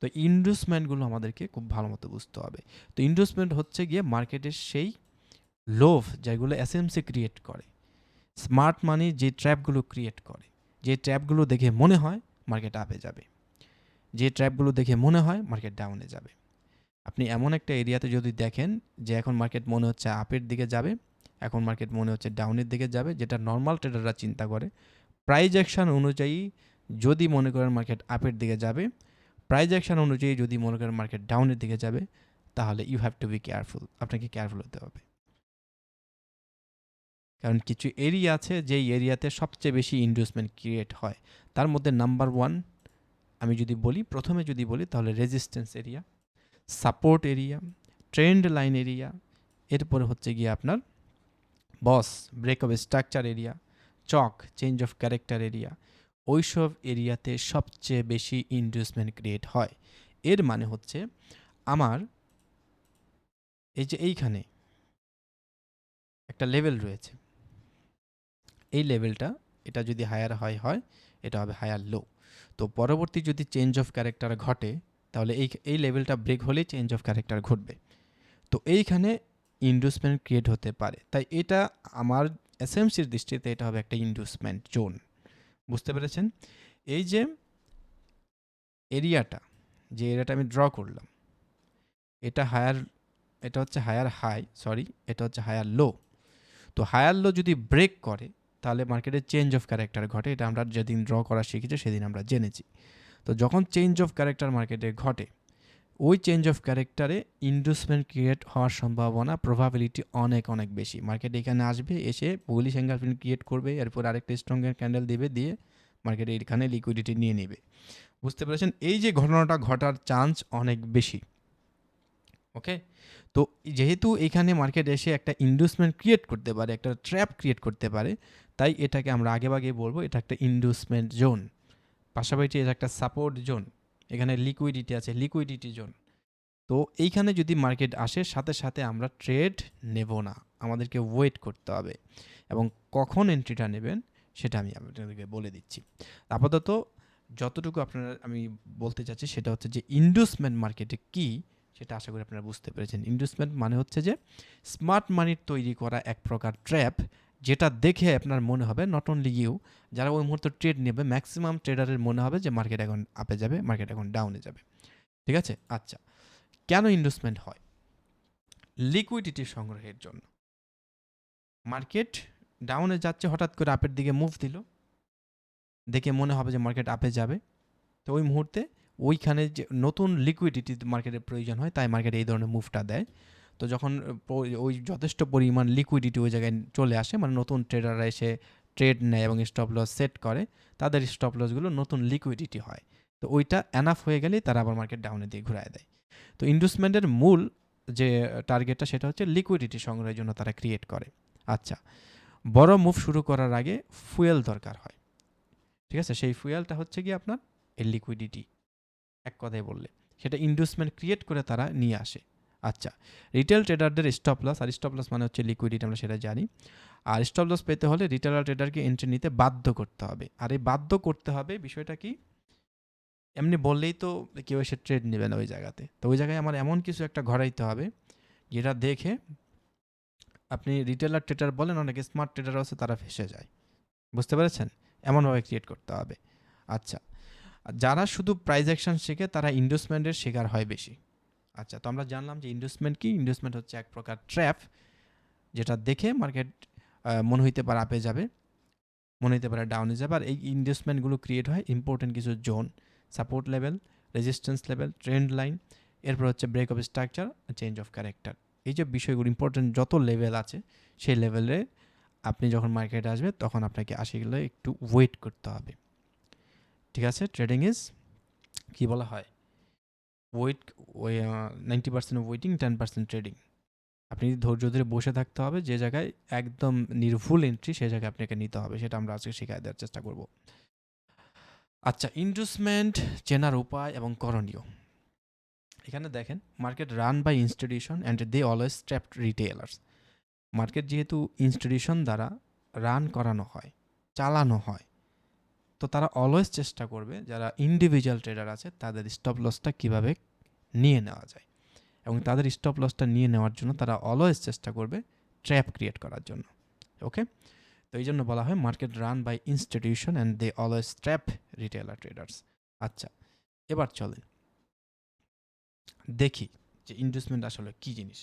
তো ইনভেস্টমেন্টগুলো আমাদেরকে খুব ভালো মতো বুঝতে হবে। তো ইনভেস্টমেন্ট হচ্ছে গিয়ে মার্কেটের সেই লোভ যেগুলো এসএমসি ক্রিয়েট করে, স্মার্ট মানি যে ট্র্যাপগুলো ক্রিয়েট করে, যে ট্র্যাপগুলো দেখে মনে হয় মার্কেট আপে যাবে, যে ট্র্যাপগুলো দেখে মনে হয় মার্কেট ডাউনে যাবে। আপনি এমন একটা এরিয়াতে যদি দেখেন যে এখন মার্কেট মনে হচ্ছে আপের দিকে যাবে, এখন মার্কেট মনে হচ্ছে ডাউনের দিকে যাবে, যেটা নর্মাল ট্রেডাররা চিন্তা করে, প্রাইস অ্যাকশন অনুযায়ী যদি মনে করেন মার্কেট আপের দিকে যাবে, প্রাইস অ্যাকশন অনুযায়ী যদি মনে করেন মার্কেট ডাউনের দিকে যাবে, তাহলে you have to be careful, আপনাকে কেয়ারফুল হতে হবে। কারণ কিছু এরিয়া আছে যেই এরিয়াতে সবচেয়ে বেশি ইনভেস্টমেন্ট ক্রিয়েট হয়। তার মধ্যে নাম্বার ওয়ান আমি যদি বলি, প্রথমে যদি বলি তাহলে resistance area, support area, trend line area, এরপরে হচ্ছে গিয়ে আপনার BOS break of structure area, CHoCH change of character area, ওইসব এরিয়াতে সবচেয়ে বেশি ইনভেস্টমেন্ট ক্রিয়েট হয়। এর মানে হচ্ছে আমার এই যে এইখানে একটা লেভেল রয়েছে, এই লেভেলটা এটা যদি হায়ার হয়, এটা হবে হায়ার লো। তো পরবর্তী যদি চেঞ্জ অফ ক্যারেক্টার ঘটে তাহলে এই লেভেলটা ব্রেক হলেই চেঞ্জ অফ ক্যারেক্টার ঘটবে। তো এইখানে ইন্ডুসমেন্ট ক্রিয়েট হতে পারে, তাই এটা আমার এসএমসির দৃষ্টিতে এটা হবে একটা ইন্ডুসমেন্ট জোন। বুঝতে পেরেছেন? এই যে এরিয়াটা আমি ড্র করলাম, এটা হচ্ছে হায়ার হাই, সরি এটা হচ্ছে হায়ার লো। তো হায়ার লো যদি ব্রেক করে তাহলে মার্কেটে চেঞ্জ অফ ক্যারেক্টার ঘটে, এটা আমরা যেদিন ড্র করা শিখেছি সেদিন আমরা জেনেছি। তো যখন চেঞ্জ অফ ক্যারেক্টার মার্কেটে ঘটে, ওই চেঞ্জ অফ ক্যারেক্টারে ইন্ডুসমেন্ট ক্রিয়েট হওয়ার সম্ভাবনা, প্রবাবিলিটি অনেক অনেক বেশি। মার্কেট এখানে আসবে, এসে বুলিশ এঙ্গেলফিল্ড ক্রিয়েট করবে, এরপর আরেকটা স্ট্রংয়ের ক্যান্ডেল দিয়ে মার্কেটে এখানে লিকুইডিটি নিয়ে নেবে। বুঝতে পেরেছেন? এই যে ঘটনাটা ঘটার চান্স অনেক বেশি। ওকে, তো যেহেতু এখানে মার্কেট এসে একটা ইন্ডুসমেন্ট ক্রিয়েট করতে পারে, একটা ট্র্যাপ ক্রিয়েট করতে পারে, তাই এটাকে আমরা আগেভাগে বলবো এটা একটা ইন্ডুসমেন্ট জোন। পাশাপাশি এটা একটা সাপোর্ট জোন, এখানে লিকুইডিটি আছে, লিকুইডিটি জোন। তো এইখানে যদি মার্কেট আসে সাথে সাথে আমরা ট্রেড নেব না, আমাদেরকে ওয়েট করতে হবে, এবং কখন এন্ট্রিটা নেবেন সেটা আমি আপনাদেরকে বলে দিচ্ছি। আপাতত যতটুকু আমি বলতে চাচ্ছি সেটা হচ্ছে যে ইন্ডুসমেন্ট মার্কেটে কী সেটা আশা করি আপনারা বুঝতে পেরেছেন। ইনভেস্টমেন্ট মানে হচ্ছে যে স্মার্ট মানির তৈরি করা এক প্রকার ট্র্যাপ, যেটা দেখে আপনার মনে হবে, নট অনলি ইউ, যারা ওই মুহূর্তে ট্রেড নেবে ম্যাক্সিমাম ট্রেডারের মনে হবে যে মার্কেট এখন আপে যাবে, মার্কেট এখন ডাউনে যাবে। ঠিক আছে? আচ্ছা, কেন ইনভেস্টমেন্ট হয়? লিকুইডিটি সংগ্রহের জন্য। মার্কেট ডাউনে যাচ্ছে, হঠাৎ করে আপের দিকে মুভ দিল, দেখে মনে হবে যে মার্কেট আপে যাবে, তো ওই মুহূর্তে ওইখানে যে নতুন লিকুইডিটি মার্কেটের প্রয়োজন হয়, তাই মার্কেট এই ধরনের মুভটা দেয়। তো যখন ওই যথেষ্ট পরিমাণ লিকুইডিটি ওই জায়গায় চলে আসে, মানে নতুন ট্রেডাররা এসে ট্রেড নেয় এবং স্টপ লস সেট করে, তাদের স্টপ লসগুলো নতুন লিকুইডিটি হয়। তো ওইটা এনাফ হয়ে গেলেই তারা আবার মার্কেট ডাউনের দিকে ঘুরায় দেয়। তো ইনভেস্টমেন্টের মূল যে টার্গেটটা সেটা হচ্ছে লিকুইডিটি সংগ্রহের জন্য তারা ক্রিয়েট করে। আচ্ছা, বড় মুভ শুরু করার আগে ফুয়েল দরকার হয়। ঠিক আছে? সেই ফুয়েলটা হচ্ছে কি আপনার এই লিকুইডিটি, এক কথায় বললে সেটা ইনভেস্টমেন্ট ক্রিয়েট করে তারা নিয়ে আসে। আচ্ছা, রিটেল ট্রেডারদের স্টপ লস, আর স্টপ লস মানে হচ্ছে লিকুইডিটি, আমরা সেটা জানি। আর স্টপ লস পেতে হলে রিটেল ট্রেডারকে এন্ট্রি নিতে বাধ্য করতে হবে। আর এই বাধ্য করতে হবে বিষয়টা কি, এমনি বললেই তো কেউ এসে ট্রেড নেবে না ওই জায়গাতে। তো ওই জায়গায় আমার এমন কিছু একটা ঘটাইতে হবে যেটা দেখে আপনি রিটেলার ট্রেডার বলেন, অনেক স্মার্ট ট্রেডার আছে তারা ফেসে যায়। বুঝতে পেরেছেন? এমনভাবে ক্রিয়েট করতে হবে। আচ্ছা, যারা শুধু প্রাইস অ্যাকশন শেখে তারা ইনভেস্টমেন্টের শিকার হয় বেশি। আচ্ছা, তো আমরা জানলাম যে ইনভেস্টমেন্ট কি। ইনভেস্টমেন্ট হচ্ছে এক প্রকার ট্র্যাপ, যেটা দেখে মার্কেট মনে হইতে পারে আপে যাবে, মনে হইতে পারে ডাউনে যাবে। আর এই ইনভেস্টমেন্টগুলো ক্রিয়েট হয় ইম্পর্টেন্ট কিছু zone, support level, resistance level, trend line, এরপর হচ্ছে break of structure, change of character. এই যে বিষয়গুলো ইম্পর্টেন্ট যত লেভেল আছে, সেই লেভেলে আপনি যখন মার্কেটে আসবে তখন আপনাকে আসলে একটু ওয়েট করতে হবে। ঠিক আছে? ট্রেডিং ইজ কি বলা হয়, ওয়েট, ওই 90% ওয়েটিং, 10% ট্রেডিং। আপনি ধৈর্য ধরে বসে থাকতে হবে, যে জায়গায় একদম নির্ভুল এন্ট্রি সে জায়গায় আপনাকে নিতে হবে, সেটা আমরা আজকে শিখিয়ে দেওয়ার চেষ্টা করব। আচ্ছা, ইনভেস্টমেন্ট চেনার উপায় এবং করণীয়। এখানে দেখেন, market run by institution and they always trapped retailers. Market যেহেতু ইনস্টিটিউশন দ্বারা রান করানো হয়, চালানো হয়, তো তারা অলওয়েজ চেষ্টা করবে যারা ইন্ডিভিজুয়াল ট্রেডার আছে তাদের স্টপ লসটা কীভাবে নিয়ে নেওয়া যায়, এবং তাদের স্টপ লসটা নিয়ে নেওয়ার জন্য তারা অলওয়েজ চেষ্টা করবে ট্র্যাপ ক্রিয়েট করার জন্য। ওকে, তো এই জন্য বলা হয় market run by institution and they always trap retailer traders. আচ্ছা, এবার চলেন দেখি যে ইনভেস্টমেন্ট আসলে কী জিনিস।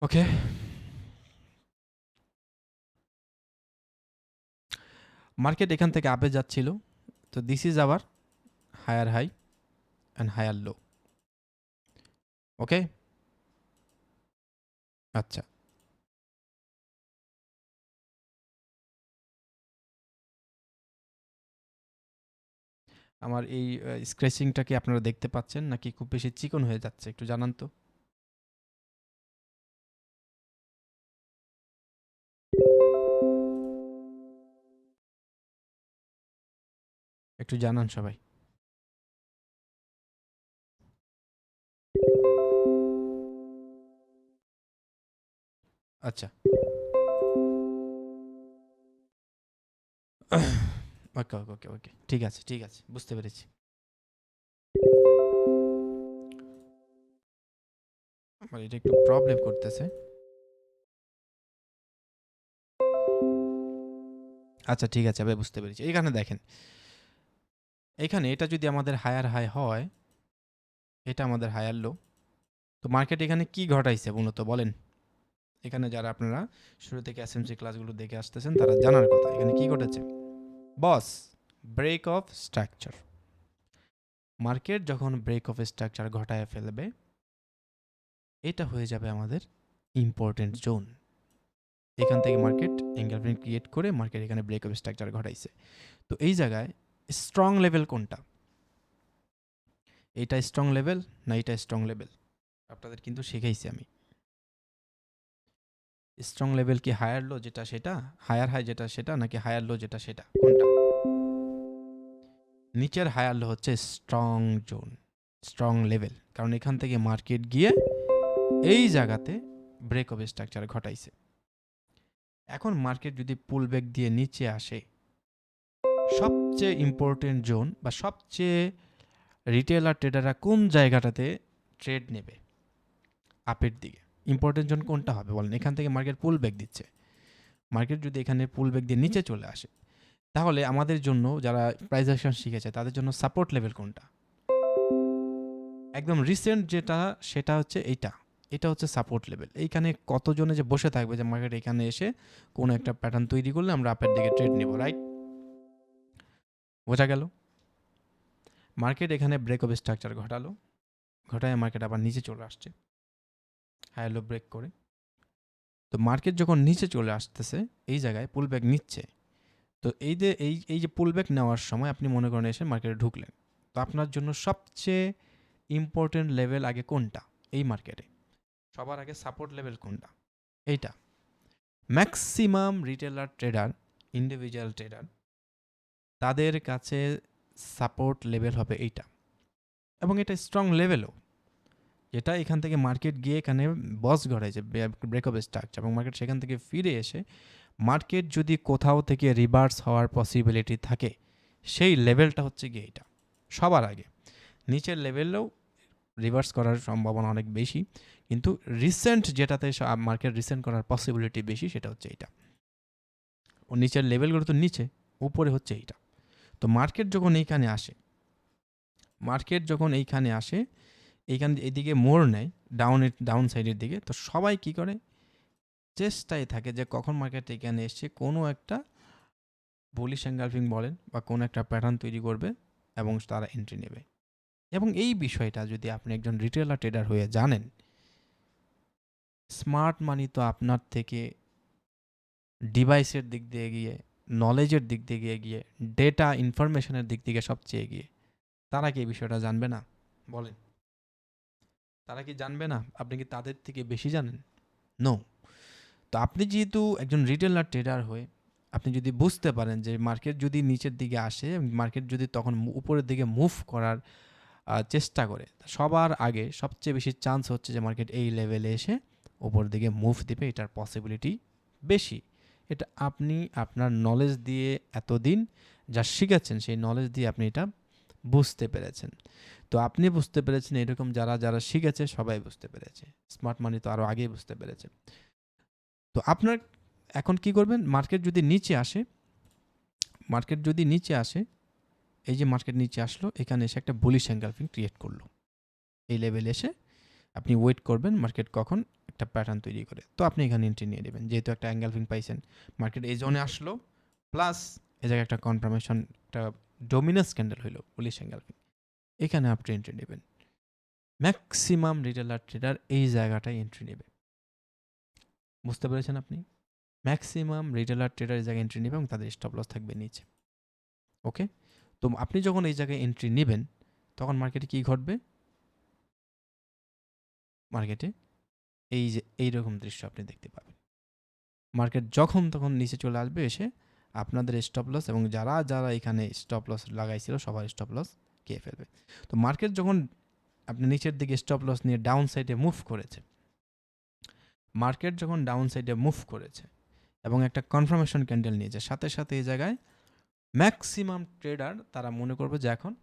ওকে, মার্কেট এখান থেকে আপে যাচ্ছিল, তো this is our higher high and higher low. Okay, আচ্ছা, আমার এই স্ক্র্যাচিংটা কি আপনারা দেখতে পাচ্ছেন নাকি খুব বেশি চিকন হয়ে যাচ্ছে, একটু জানান তো। একটু জানান সবাই। আচ্ছা ওকে ওকে ওকে ওকে ঠিক আছে ঠিক আছে, বুঝতে পেরেছি। আমার এটা একটু প্রবলেম করতেছে। আচ্ছা ঠিক আছে, এবার বুঝতে পেরেছি। এখানে দেখেন, এখানে এটা যদি আমাদের হায়ার হাই হয়, এটা আমাদের হায়ার লো, তো মার্কেট এখানে কি ঘটাইছে মূলত বলেন? এখানে যারা আপনারা শুরু থেকে এসএমসি ক্লাসগুলো দেখে আসতেছেন তারা জানার কথা, এখানে কি ঘটেছে? বস, ব্রেক অফ স্ট্রাকচার। মার্কেট যখন ব্রেক অফ স্ট্রাকচার ঘটায় ফেলবে, এটা হয়ে যাবে আমাদের ইম্পর্টেন্ট জোন। এখান থেকে মার্কেট এঙ্গেলফিন ক্রিয়েট করে মার্কেট এখানে ব্রেক অফ স্ট্রাকচার ঘটাইছে। তো এই জায়গায় স্ট্রং লেভেল কোনটা? এইটা স্ট্রং লেভেল না এটা স্ট্রং লেভেল? আপনাদের কিন্তু শিখাইছি আমি। স্ট্রং লেভেল কি হায়ার লো যেটা সেটা, হায়ার হাই যেটা সেটা, নাকি হায়ার লো যেটা সেটা, কোনটা? নিচের হায়ার লো হচ্ছে স্ট্রং জোন, স্ট্রং লেভেল, কারণ এখান থেকে মার্কেট গিয়ে এই জায়গাতে ব্রেক অফ স্ট্রাকচার ঘটাইছে। এখন মার্কেট যদি পুল ব্যাক দিয়ে নিচে আসে, সবচেয়ে ইম্পর্টেন্ট জোন বা সবচেয়ে রিটেলার ট্রেডাররা কোন জায়গাটাতে ট্রেড নেবে আপের দিকে? ইম্পর্টেন্ট জোন কোনটা হবে বলেন? এখান থেকে মার্কেট পুল ব্যাক দিচ্ছে, মার্কেট যদি এখানে পুল ব্যাক দিয়ে নিচে চলে আসে, তাহলে আমাদের জন্য যারা প্রাইস অ্যাকশন শিখেছে তাদের জন্য সাপোর্ট লেভেল কোনটা? একদম রিসেন্ট যেটা সেটা হচ্ছে এইটা, এটা হচ্ছে সাপোর্ট লেভেল। এইখানে কতজনে যে বসে থাকবে যে মার্কেট এখানে এসে কোনো একটা প্যাটার্ন তৈরি করলে আমরা আপের দিকে ট্রেড নেব, রাইট? বোঝা গেল? মার্কেট এখানে ব্রেক অফ স্ট্রাকচার ঘটালো, ঘটায় মার্কেট আবার নিচে চলে আসছে হাই লো ব্রেক করে। তো মার্কেট যখন নিচে চলে আসতেছে, এই জায়গায় পুল ব্যাক নিচ্ছে, তো এই যে পুল ব্যাক নেওয়ার সময় আপনি মনে করেন এসে মার্কেটে ঢুকলেন, তো আপনার জন্য সবচেয়ে ইম্পর্টেন্ট লেভেল আগে কোনটা এই মার্কেটে? সবার আগে সাপোর্ট লেভেল কোনটা? এইটা। Maximum retailer trader, individual trader, তাদের কাছে সাপোর্ট লেভেল হবে এইটা, এবং এটা স্ট্রং লেভেলও, যেটা এখান থেকে মার্কেট গিয়ে এখানে বস ঘটাইছে ব্রেক অফ স্ট্রাকচার, এবং মার্কেট সেখান থেকে ফিরে এসে মার্কেট যদি কোথাও থেকে রিভার্স হওয়ার পসিবিলিটি থাকে, সেই লেভেলটা হচ্ছে গিয়ে এটা সবার আগে। নিচের লেভেলেও রিভার্স করার সম্ভাবনা অনেক বেশি, কিন্তু রিসেন্ট যেটাতে মার্কেট রিসেন্ট করার পসিবিলিটি বেশি সেটা হচ্ছে এইটা। ও নিচের লেভেলগুলো তো নিচে, উপরে হচ্ছে এইটা। তো মার্কেট যখন এইখানে আসে, মার্কেট যখন এইখানে আসে, এইখান এদিকে মোড় নেয় ডাউন সাইডের দিকে, তো সবাই কি করে? চেষ্টায় থাকে যে কখন মার্কেট এখানে এসে কোনো একটা বুলিশ এনগালফিং বলেন বা কোনো একটা প্যাটার্ন তৈরি করবে এবং তারা এন্ট্রি নেবে। এবং এই বিষয়টা যদি আপনি একজন রিটেলার ট্রেডার হয়ে জানেন, স্মার্ট মানি তো আপনার থেকে ডিভাইসের দিক দিয়ে এগিয়ে, নলেজের দিক দিয়ে এগিয়ে, ডেটা ইনফরমেশনের দিক থেকে সবচেয়ে এগিয়ে। তারা কি এই বিষয়টা জানবে না? বলেন, তারা কি জানবে না? আপনি কি তাদের থেকে বেশি জানেন? নো। তো আপনি যেহেতু একজন রিটেলার ট্রেডার হয়ে আপনি যদি বুঝতে পারেন যে মার্কেট যদি নিচের দিকে আসে, মার্কেট যদি তখন উপরের দিকে মুভ করার চেষ্টা করে, সবার আগে সবচেয়ে বেশি চান্স হচ্ছে যে মার্কেট এই লেভেলে এসে উপরের দিকে মুভ দিবে, এটার পসিবিলিটি বেশি। এটা আপনি আপনার নলেজ দিয়ে এতদিন যা শিখেছেন সেই নলেজ দিয়ে আপনি এটা বুঝতে পেরেছেন। তো আপনি বুঝতে পেরেছেন, এরকম যারা যারা শিখেছে সবাই বুঝতে পেরেছে। স্মার্ট মানি তো আরও আগেই বুঝতে পেরেছে। তো আপনার এখন কি করবেন? মার্কেট যদি নিচে আসে, মার্কেট যদি নিচে আসে, এই যে মার্কেট নিচে আসলো, এখানে এসে একটা বুলিশ এনগালফিং ক্রিয়েট করলো, এই লেভেলে এসে আপনি ওয়েট করবেন মার্কেট কখন একটা প্যাটার্ন তৈরি করে, তো আপনি এখানে এন্ট্রি নিয়ে নেবেন। যেহেতু একটা এনগালফিং পাইছেন, মার্কেট এই জোনে আসলো, প্লাস এই জায়গায় একটা কনফার্মেশন, একটা ডোমিনাস ক্যান্ডেল হইলো বুলিশ এনগালফিং, এখানে আপনি এন্ট্রি নেবেন। ম্যাক্সিমাম রিটেলার ট্রেডার এই জায়গাটায় এন্ট্রি নেবে। বুঝতে পেরেছেন আপনি? ম্যাক্সিমাম রিটেলার ট্রেডার এই জায়গায় এন্ট্রি নেবে এবং তাদের স্টপ লস থাকবে নিচে। ওকে, তো আপনি যখন এই জায়গায় এন্ট্রি নেবেন, তখন মার্কেটে কী ঘটবে? মার্কেটে এই যে এইরকম দৃশ্য আপনি দেখতে পাবেন। মার্কেট যখন তখন নিচে চলে আসবে, এসে আপনাদের স্টপ লস এবং যারা যারা এখানে স্টপ লস লাগাইছিল সবার স্টপ লস খেয়ে ফেলবে। তো মার্কেট যখন আপনি নিচের দিকে স্টপ লস নিয়ে ডাউন সাইডে মুভ করেছে, মার্কেট যখন ডাউন সাইডে মুভ করেছে এবং একটা কনফার্মেশন ক্যান্ডেল নিয়েছে, সাথে সাথে এই জায়গায় ম্যাক্সিমাম ট্রেডার তারা মনে করবে যে এখন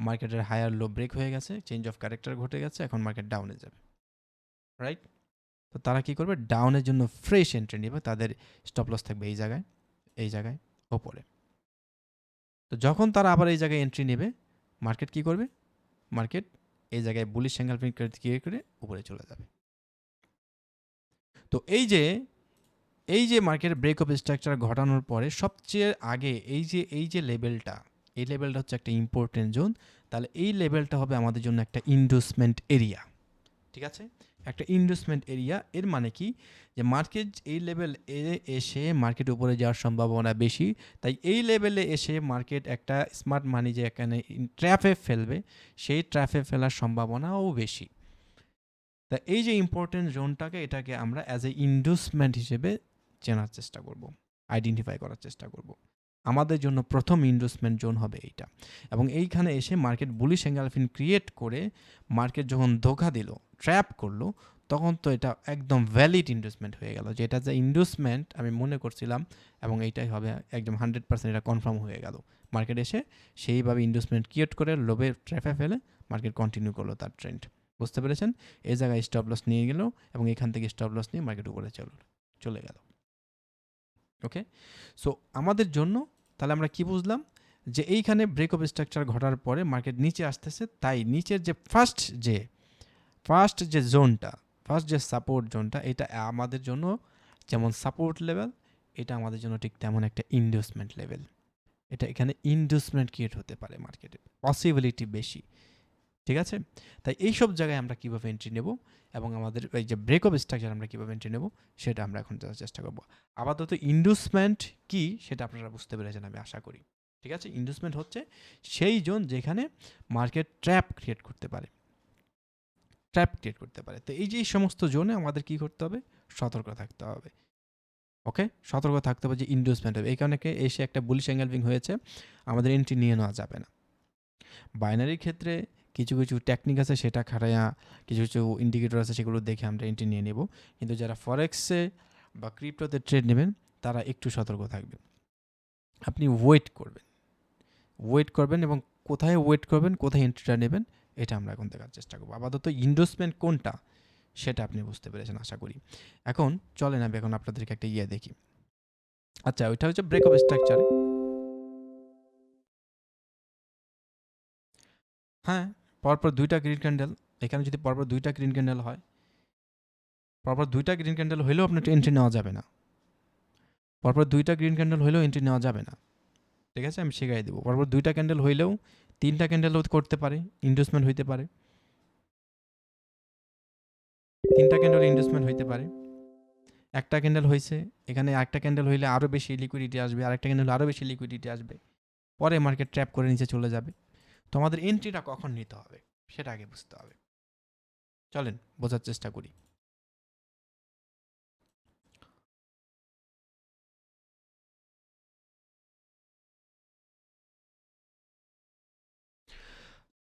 মার্কেটের হায়ার লো ব্রেক হয়ে গেছে, চেঞ্জ অফ ক্যারেক্টার ঘটে গেছে, এখন মার্কেট ডাউনে যাবে, রাইট? তো তারা কি করবে, ডাউনের জন্য ফ্রেশ এন্ট্রি নেবে, তাদের স্টপ লস থাকবে এই জায়গায় ওপরে। তো যখন তারা আবার এই জায়গায় এন্ট্রি নেবে, মার্কেট কি করবে, মার্কেট এই জায়গায় বুলিশ এঙ্গেলফিং ক্রিয়েট করে উপরে চলে যাবে। তো এই যে মার্কেট ব্রেক অফ স্ট্রাকচার ঘটানোর পরে সবচেয়ে আগে এই যে লেভেলটা, এই লেভেলটা হচ্ছে একটা ইম্পর্টেন্ট জোন। তাহলে এই লেভেলটা হবে আমাদের জন্য একটা ইনভেস্টমেন্ট এরিয়া, ঠিক আছে? একটা ইনভেস্টমেন্ট এরিয়া এর মানে কি, যে মার্কেট এই লেভেল এসে মার্কেট উপরে যাওয়ার সম্ভাবনা বেশি, তাই এই লেভেলে এসে মার্কেট একটা স্মার্ট মানি যে এখানে ট্র্যাপে ফেলবে, সেই ট্র্যাপে ফেলার সম্ভাবনাও বেশি। তা এই যে ইম্পর্টেন্ট জোনটাকে, এটাকে আমরা অ্যাজ এ ইনভেস্টমেন্ট হিসেবে চেনার চেষ্টা করব, আইডেন্টিফাই করার চেষ্টা করব। আমাদের জন্য প্রথম ইনভেস্টমেন্ট জোন হবে এইটা। এবং এইখানে এসে মার্কেট বুলিশ এঙ্গেলফিন ক্রিয়েট করে মার্কেট যখন ধোঁকা দিল, ট্র্যাপ করলো, তখন তো এটা একদম ভ্যালিড ইনভেস্টমেন্ট হয়ে গেল, যে এটা যে ইনভেস্টমেন্ট আমি মনে করছিলাম, এবং এইটাই হবে একদম 100% এটা কনফার্ম হয়ে গেল। মার্কেট এসে সেইভাবে ইনভেস্টমেন্ট ক্রিয়েট করে লোভে ট্র্যাপে ফেলে মার্কেট কন্টিনিউ করলো তার ট্রেন্ড। বুঝতে পেরেছেন? এই জায়গায় স্টপ লস নিয়ে গেল এবং এখান থেকে স্টপ লস নিয়ে মার্কেট উপরে চলে গেল। ওকে, সো আমাদের জন্য তাহলে আমরা কি বুঝলাম, যে এইখানে ব্রেক অফ স্ট্রাকচার ঘটার পরে মার্কেট নিচে আসতেছে, তাই নিচের যে ফার্স্ট যে জোনটা, ফার্স্ট যে সাপোর্ট জোনটা, এটা আমাদের জন্য যেমন সাপোর্ট লেভেল, এটা আমাদের জন্য ঠিক তেমন একটা ইনভেস্টমেন্ট লেভেল। এটা এখানে ইনভেস্টমেন্ট ক্রিয়েট হতে পারে মার্কেটে, পসিবিলিটি বেশি, ঠিক আছে? তাই এইসব জায়গায় আমরা কীভাবে এন্ট্রি নেব এবং আমাদের এই যে ব্রেক অফ স্ট্রাকচার আমরা কীভাবে এন্ট্রি নেব, সেটা আমরা এখন জানার চেষ্টা করব। আপাতত ইনভেস্টমেন্ট কি সেটা আপনারা বুঝতে পেরেছেন আমি আশা করি, ঠিক আছে? ইনভেস্টমেন্ট হচ্ছে সেই জোন যেখানে মার্কেট ট্র্যাপ ক্রিয়েট করতে পারে, তো এই যে এই সমস্ত জোনে আমাদের কি করতে হবে, সতর্ক থাকতে হবে। ওকে, সতর্ক থাকতে হবে যে ইনভেস্টমেন্ট হবে, এই কারণে এসে একটা বুলিশ এঙ্গেলফিং হয়েছে, আমাদের এন্ট্রি নিয়ে নেওয়া যাবে না। বাইনারির ক্ষেত্রে কিছু কিছু টেকনিক আছে, সেটা খাটাইয়া কিছু কিছু ইন্ডিকেটর আছে, সেগুলো দেখে আমরা এন্ট্রি নিয়ে নেব। কিন্তু যারা ফরেক্সে বা ক্রিপ্টোতে ট্রেড নেবেন, তারা একটু সতর্ক থাকবেন। আপনি ওয়েট করবেন এবং কোথায় ওয়েট করবেন, কোথায় এন্ট্রিটা নেবেন, এটা আমরা এখন দেখার চেষ্টা করবো। আপাতত ইনভেস্টমেন্ট কোনটা সেটা আপনি বুঝতে পেরেছেন আশা করি। এখন চলেন আমি এখন আপনাদেরকে একটা দেখি। আচ্ছা, ওইটা হচ্ছে ব্রেক অফ স্ট্রাকচার। হ্যাঁ, পরপর দুইটা গ্রিন ক্যান্ডেল, এখানে যদি পরপর দুইটা গ্রিন ক্যান্ডেল হয়, পরপর দুইটা গ্রিন ক্যান্ডেল হইলেও আপনার এন্ট্রি নেওয়া যাবে না। পরপর দুইটা গ্রিন ক্যান্ডেল হইলেও এন্ট্রি নেওয়া যাবে না, ঠিক আছে? আমি শিখাই দেবো। পরপর দুইটা ক্যান্ডেল হইলেও, তিনটা ক্যান্ডেলও করতে পারে, ইনভেস্টমেন্ট হইতে পারে। তিনটা ক্যান্ডেল ইনভেস্টমেন্ট হইতে পারে। একটা ক্যান্ডেল হয়েছে, এখানে একটা ক্যান্ডেল হইলে আরও বেশি লিকুইডিটি আসবে, আরেকটা ক্যান্ডেল আরও বেশি লিকুইডিটি আসবে, পরে মার্কেট ট্র্যাপ করে নিচে চলে যাবে। তো আমাদের এন্ট্রিটা কখন নিতে হবে সেটা আগে বুঝতে হবে। চলেন বোঝার চেষ্টা করি।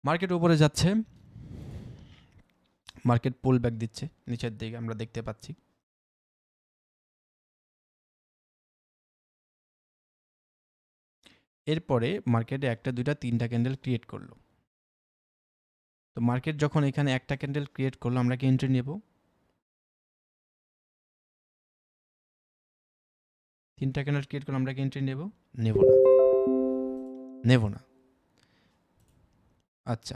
মার্কেট উপরে যাচ্ছে, মার্কেট পুল ব্যাক দিচ্ছে নিচের দিকে, আমরা দেখতে পাচ্ছি। এরপরে মার্কেটে একটা দুইটা তিনটা ক্যান্ডেল ক্রিয়েট করলো। তো মার্কেট যখন এখানে একটা ক্যান্ডেল ক্রিয়েট করলো, আমরা কি এন্ট্রি নেব? তিনটা ক্যান্ডেল ক্রিয়েট করলো, আমরা কি এন্ট্রি নেব? নেব না। আচ্ছা,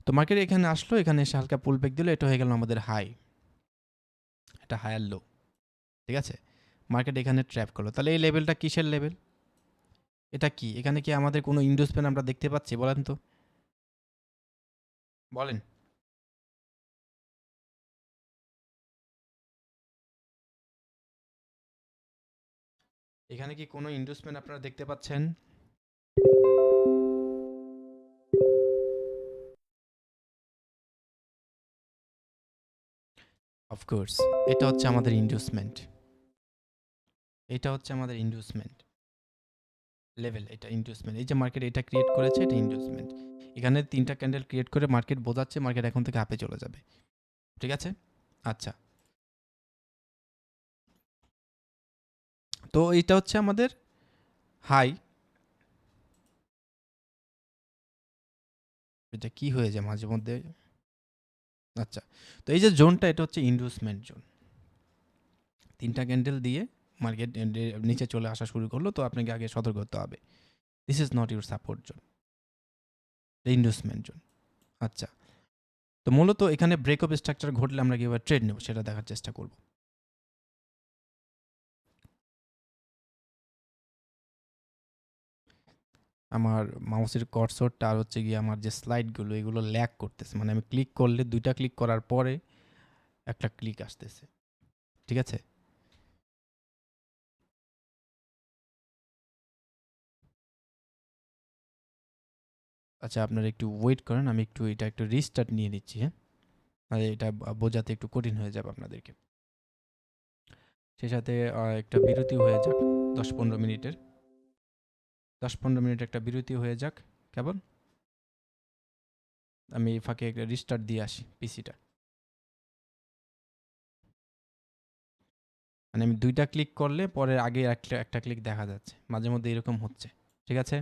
তো মার্কেট এখানে আসলো, এখানে এসে হালকা পুল ব্যাক দিল, এটা হয়ে গেল আমাদের হাই, এটা হায়ার লো, ঠিক আছে? মার্কেট এখানে ট্র্যাপ করলো, তাহলে এই লেভেলটা কিসের লেভেল, এটা কি? এখানে কি আমাদের কোনো ইনভেস্টমেন্ট আমরা দেখতে পাচ্ছি? বলেন তো, বলেন। এখানে কি কোনো ইনভেস্টমেন্ট আপনারা দেখতে পাচ্ছেন? অফকোর্স, এটা হচ্ছে আমাদের ইনভেস্টমেন্ট, লেভেল, এটা ইনভেস্টমেন্ট। এই যে মার্কেট এটা ক্রিয়েট করেছে, এটা ইনভেস্টমেন্ট। এখানে তিনটা ক্যান্ডেল ক্রিয়েট করে মার্কেট বোঝাচ্ছে মার্কেট এখন থেকে আপে চলে যাবে, ঠিক আছে? আচ্ছা, তো এটা হচ্ছে আমাদের হাই। এটা কি হয়ে যায় মাঝে মধ্যে। আচ্ছা, তো এই যে জোনটা, এটা হচ্ছে ইন্ডুসমেন্ট জোন। 3টা ক্যান্ডেল দিয়ে মার্কেট নিচে চলে আসা শুরু করলো, তো আপনাকে আগে সতর্ক হতে হবে, this is not your support zone, inducement zone. আচ্ছা, তো মূলত এখানে ব্রেকআপ স্ট্রাকচার ঘটলে আমরা কীভাবে ট্রেড নেব সেটা দেখার চেষ্টা করব। আমার মাউসের কার্সরটা আর হচ্ছে গিয়ে আমার যে স্লাইডগুলো, এগুলো ল্যাগ করতেছে, মানে আমি ক্লিক করলে 2টা ক্লিক করার পরে একটা ক্লিক আসতেছে, ঠিক আছে? আচ্ছা, আপনারা একটু ওয়েট করেন, আমি এটা একটু রিস্টার্ট নিয়ে নিচ্ছি, হ্যাঁ? আর এটা বোঝাতে একটু কঠিন হয়ে যাবে আপনাদেরকে। সেই সাথে একটা বিরতি হয়ে যাক 10-15 মিনিটের। 10-15 মিনিট একটা বিরতি হয়ে যাক কেবল। আমি এই ফাঁকে একটা রিস্টার্ট দিয়ে আসি পিসিটা। মানে আমি 2টা ক্লিক করলে পরে আগে একটা ক্লিক দেখা যাচ্ছে, মাঝে মধ্যে এরকম হচ্ছে, ঠিক আছে?